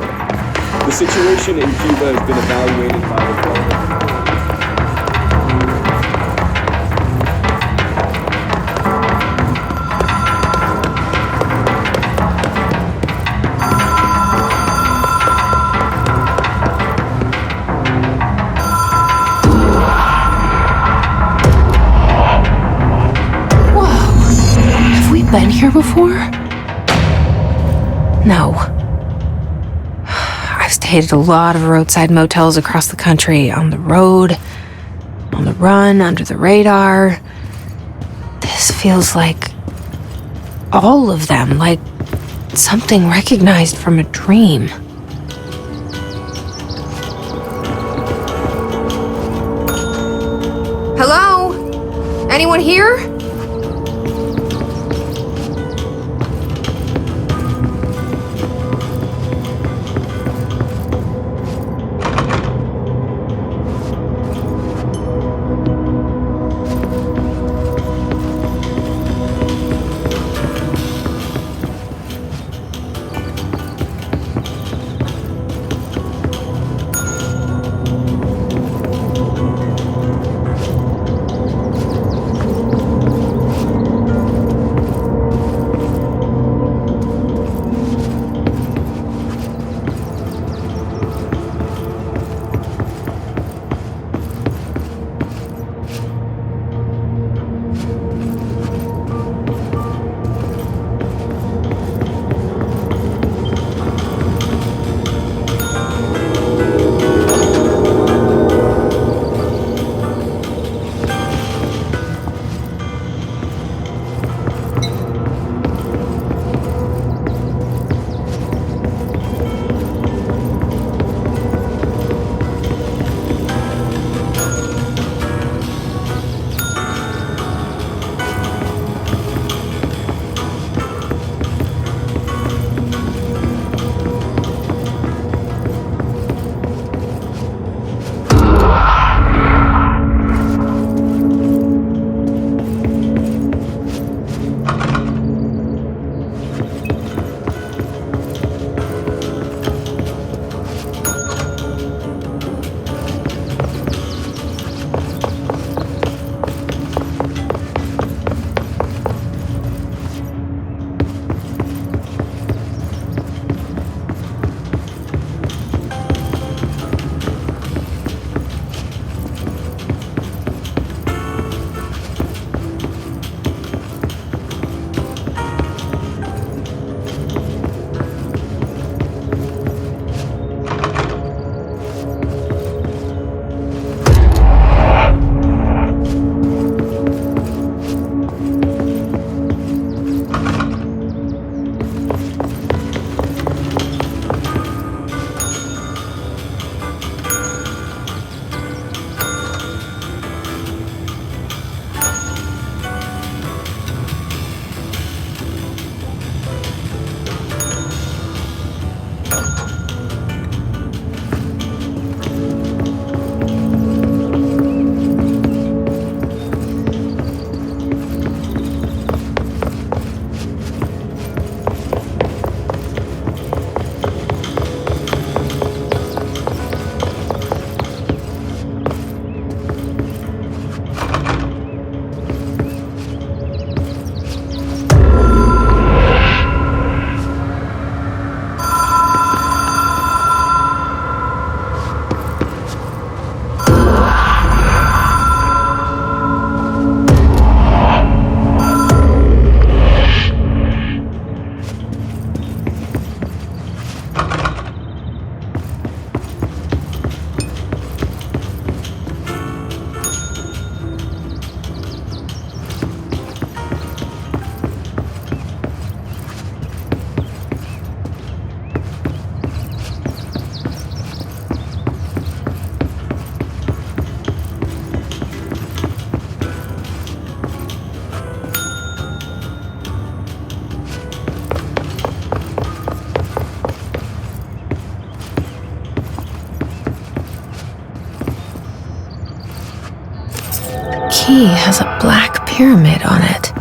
The situation in Cuba has been evaluated by the government. Been here before? No. I've stayed at a lot of roadside motels across the country, on the road, on the run, under the radar. This feels like all of them, like something recognized from a dream. Hello? Anyone here? key has a black pyramid on it.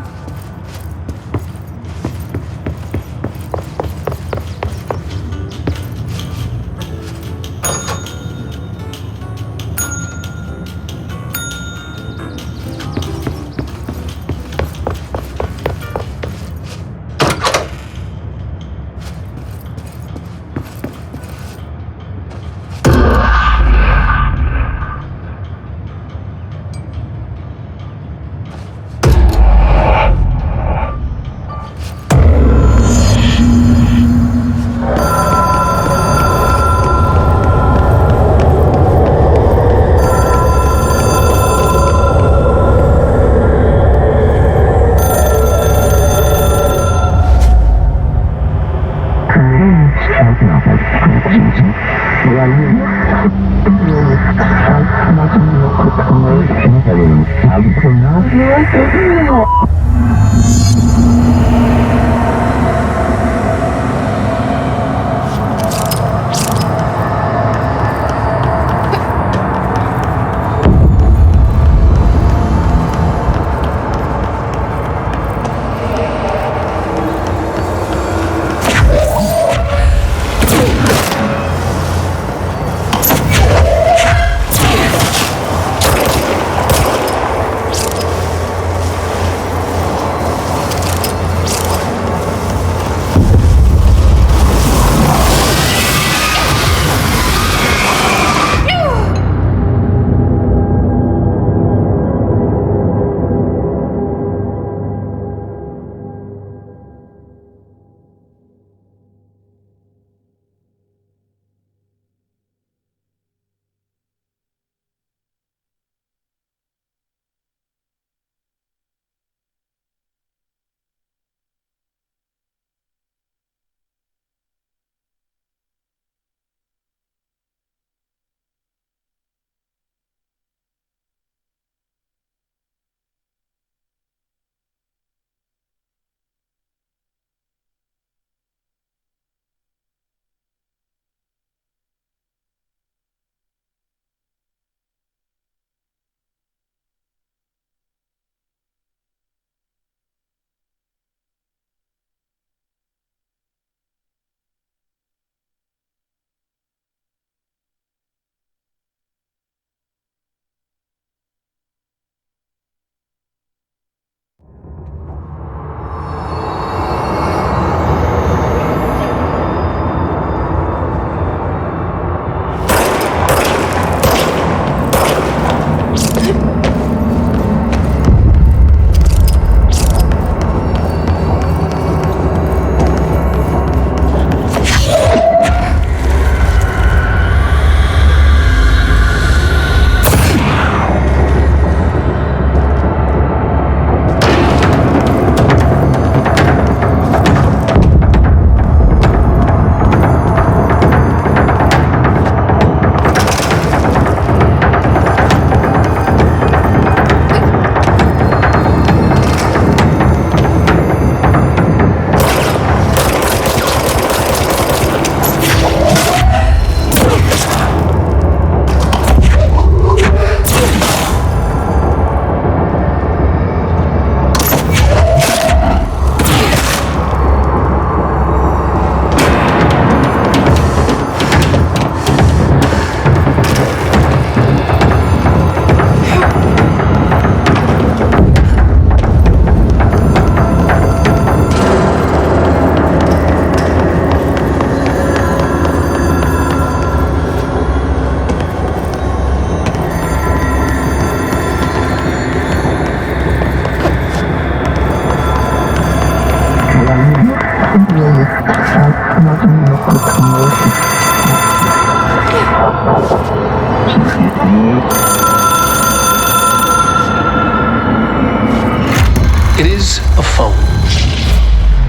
It is a phone.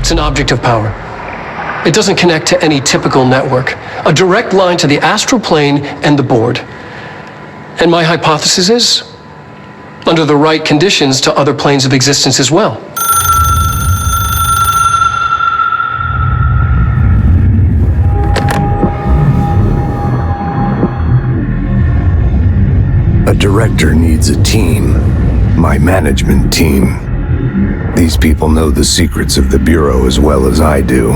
It's an object of power. It doesn't connect to any typical network. A direct line to the astral plane and the board. And my hypothesis is, under the right conditions, to other planes of existence as well. A director needs a team. My management team. These people know the secrets of the Bureau as well as I do.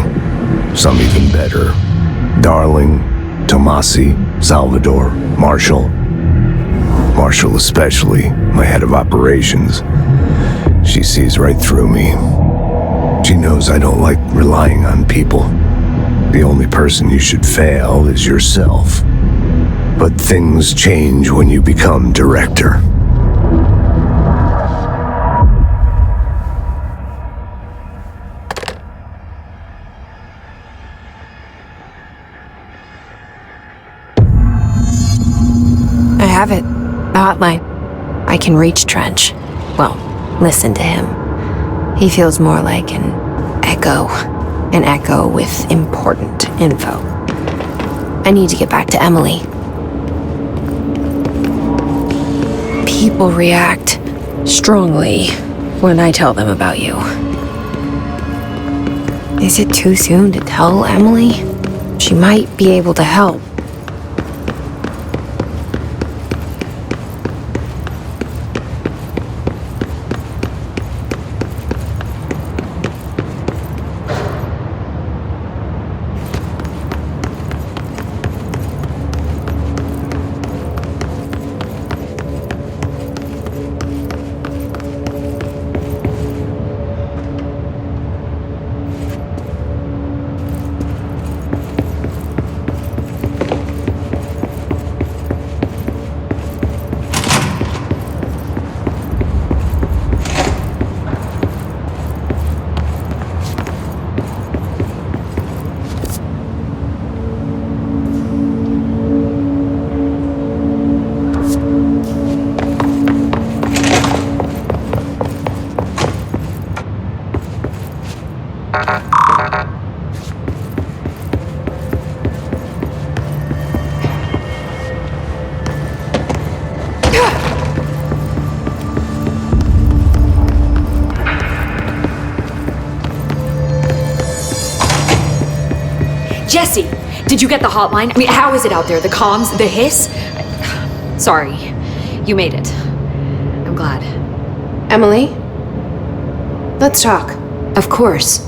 Some even better. Darling, Tomasi, Salvador, Marshall. Marshall especially, my head of operations. She sees right through me. She knows I don't like relying on people. The only person you should fail is yourself. But things change when you become director. I have it. The hotline. I can reach Trench. Well, listen to him. He feels more like an echo. An echo with important info. I need to get back to Emily. People react strongly when I tell them about you. Is it too soon to tell Emily? She might be able to help. Jesse, did you get the hotline? I mean, how is it out there? The comms, the hiss? Sorry, you made it. I'm glad. Emily? Let's talk. Of course.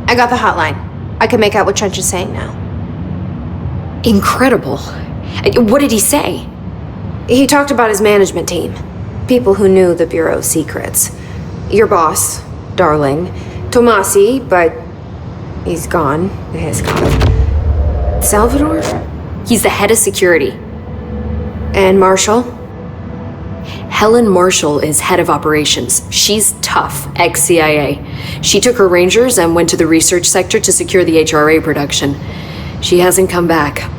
I got the hotline. I can make out what Trench is saying now. Incredible. What did he say? He talked about his management team. People who knew the Bureau's secrets. Your boss, Darling. Tomasi, but he's gone. His gone. Salvador? He's the head of security. And Marshall? Helen Marshall is head of operations. She's tough, ex-CIA. She took her Rangers and went to the research sector to secure the HRA production. She hasn't come back.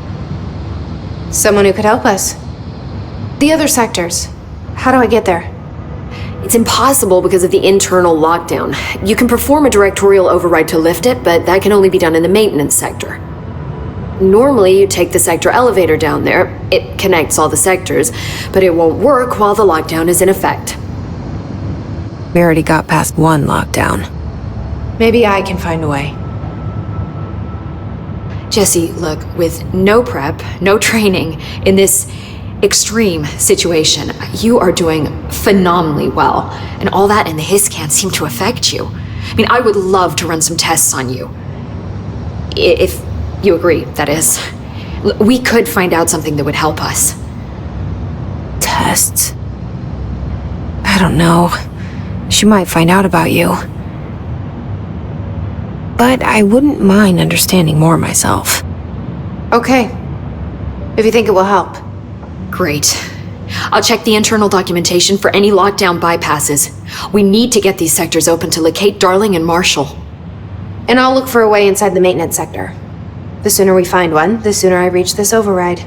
Someone who could help us. The other sectors. How do I get there? It's impossible because of the internal lockdown. You can perform a directorial override to lift it, but that can only be done in the maintenance sector. Normally, you take the sector elevator down there. It connects all the sectors, but it won't work while the lockdown is in effect. We already got past one lockdown. Maybe I can find a way. Jesse, look, with no prep, no training in this extreme situation, you are doing phenomenally well. And all that and the hiss can't seem to affect you. I mean, I would love to run some tests on you. If you agree, that is. We could find out something that would help us. Tests? I don't know. She might find out about you. But I wouldn't mind understanding more myself. Okay. If you think it will help. Great. I'll check the internal documentation for any lockdown bypasses. We need to get these sectors open to locate Darling and Marshall. And I'll look for a way inside the maintenance sector. The sooner we find one, the sooner I reach this override.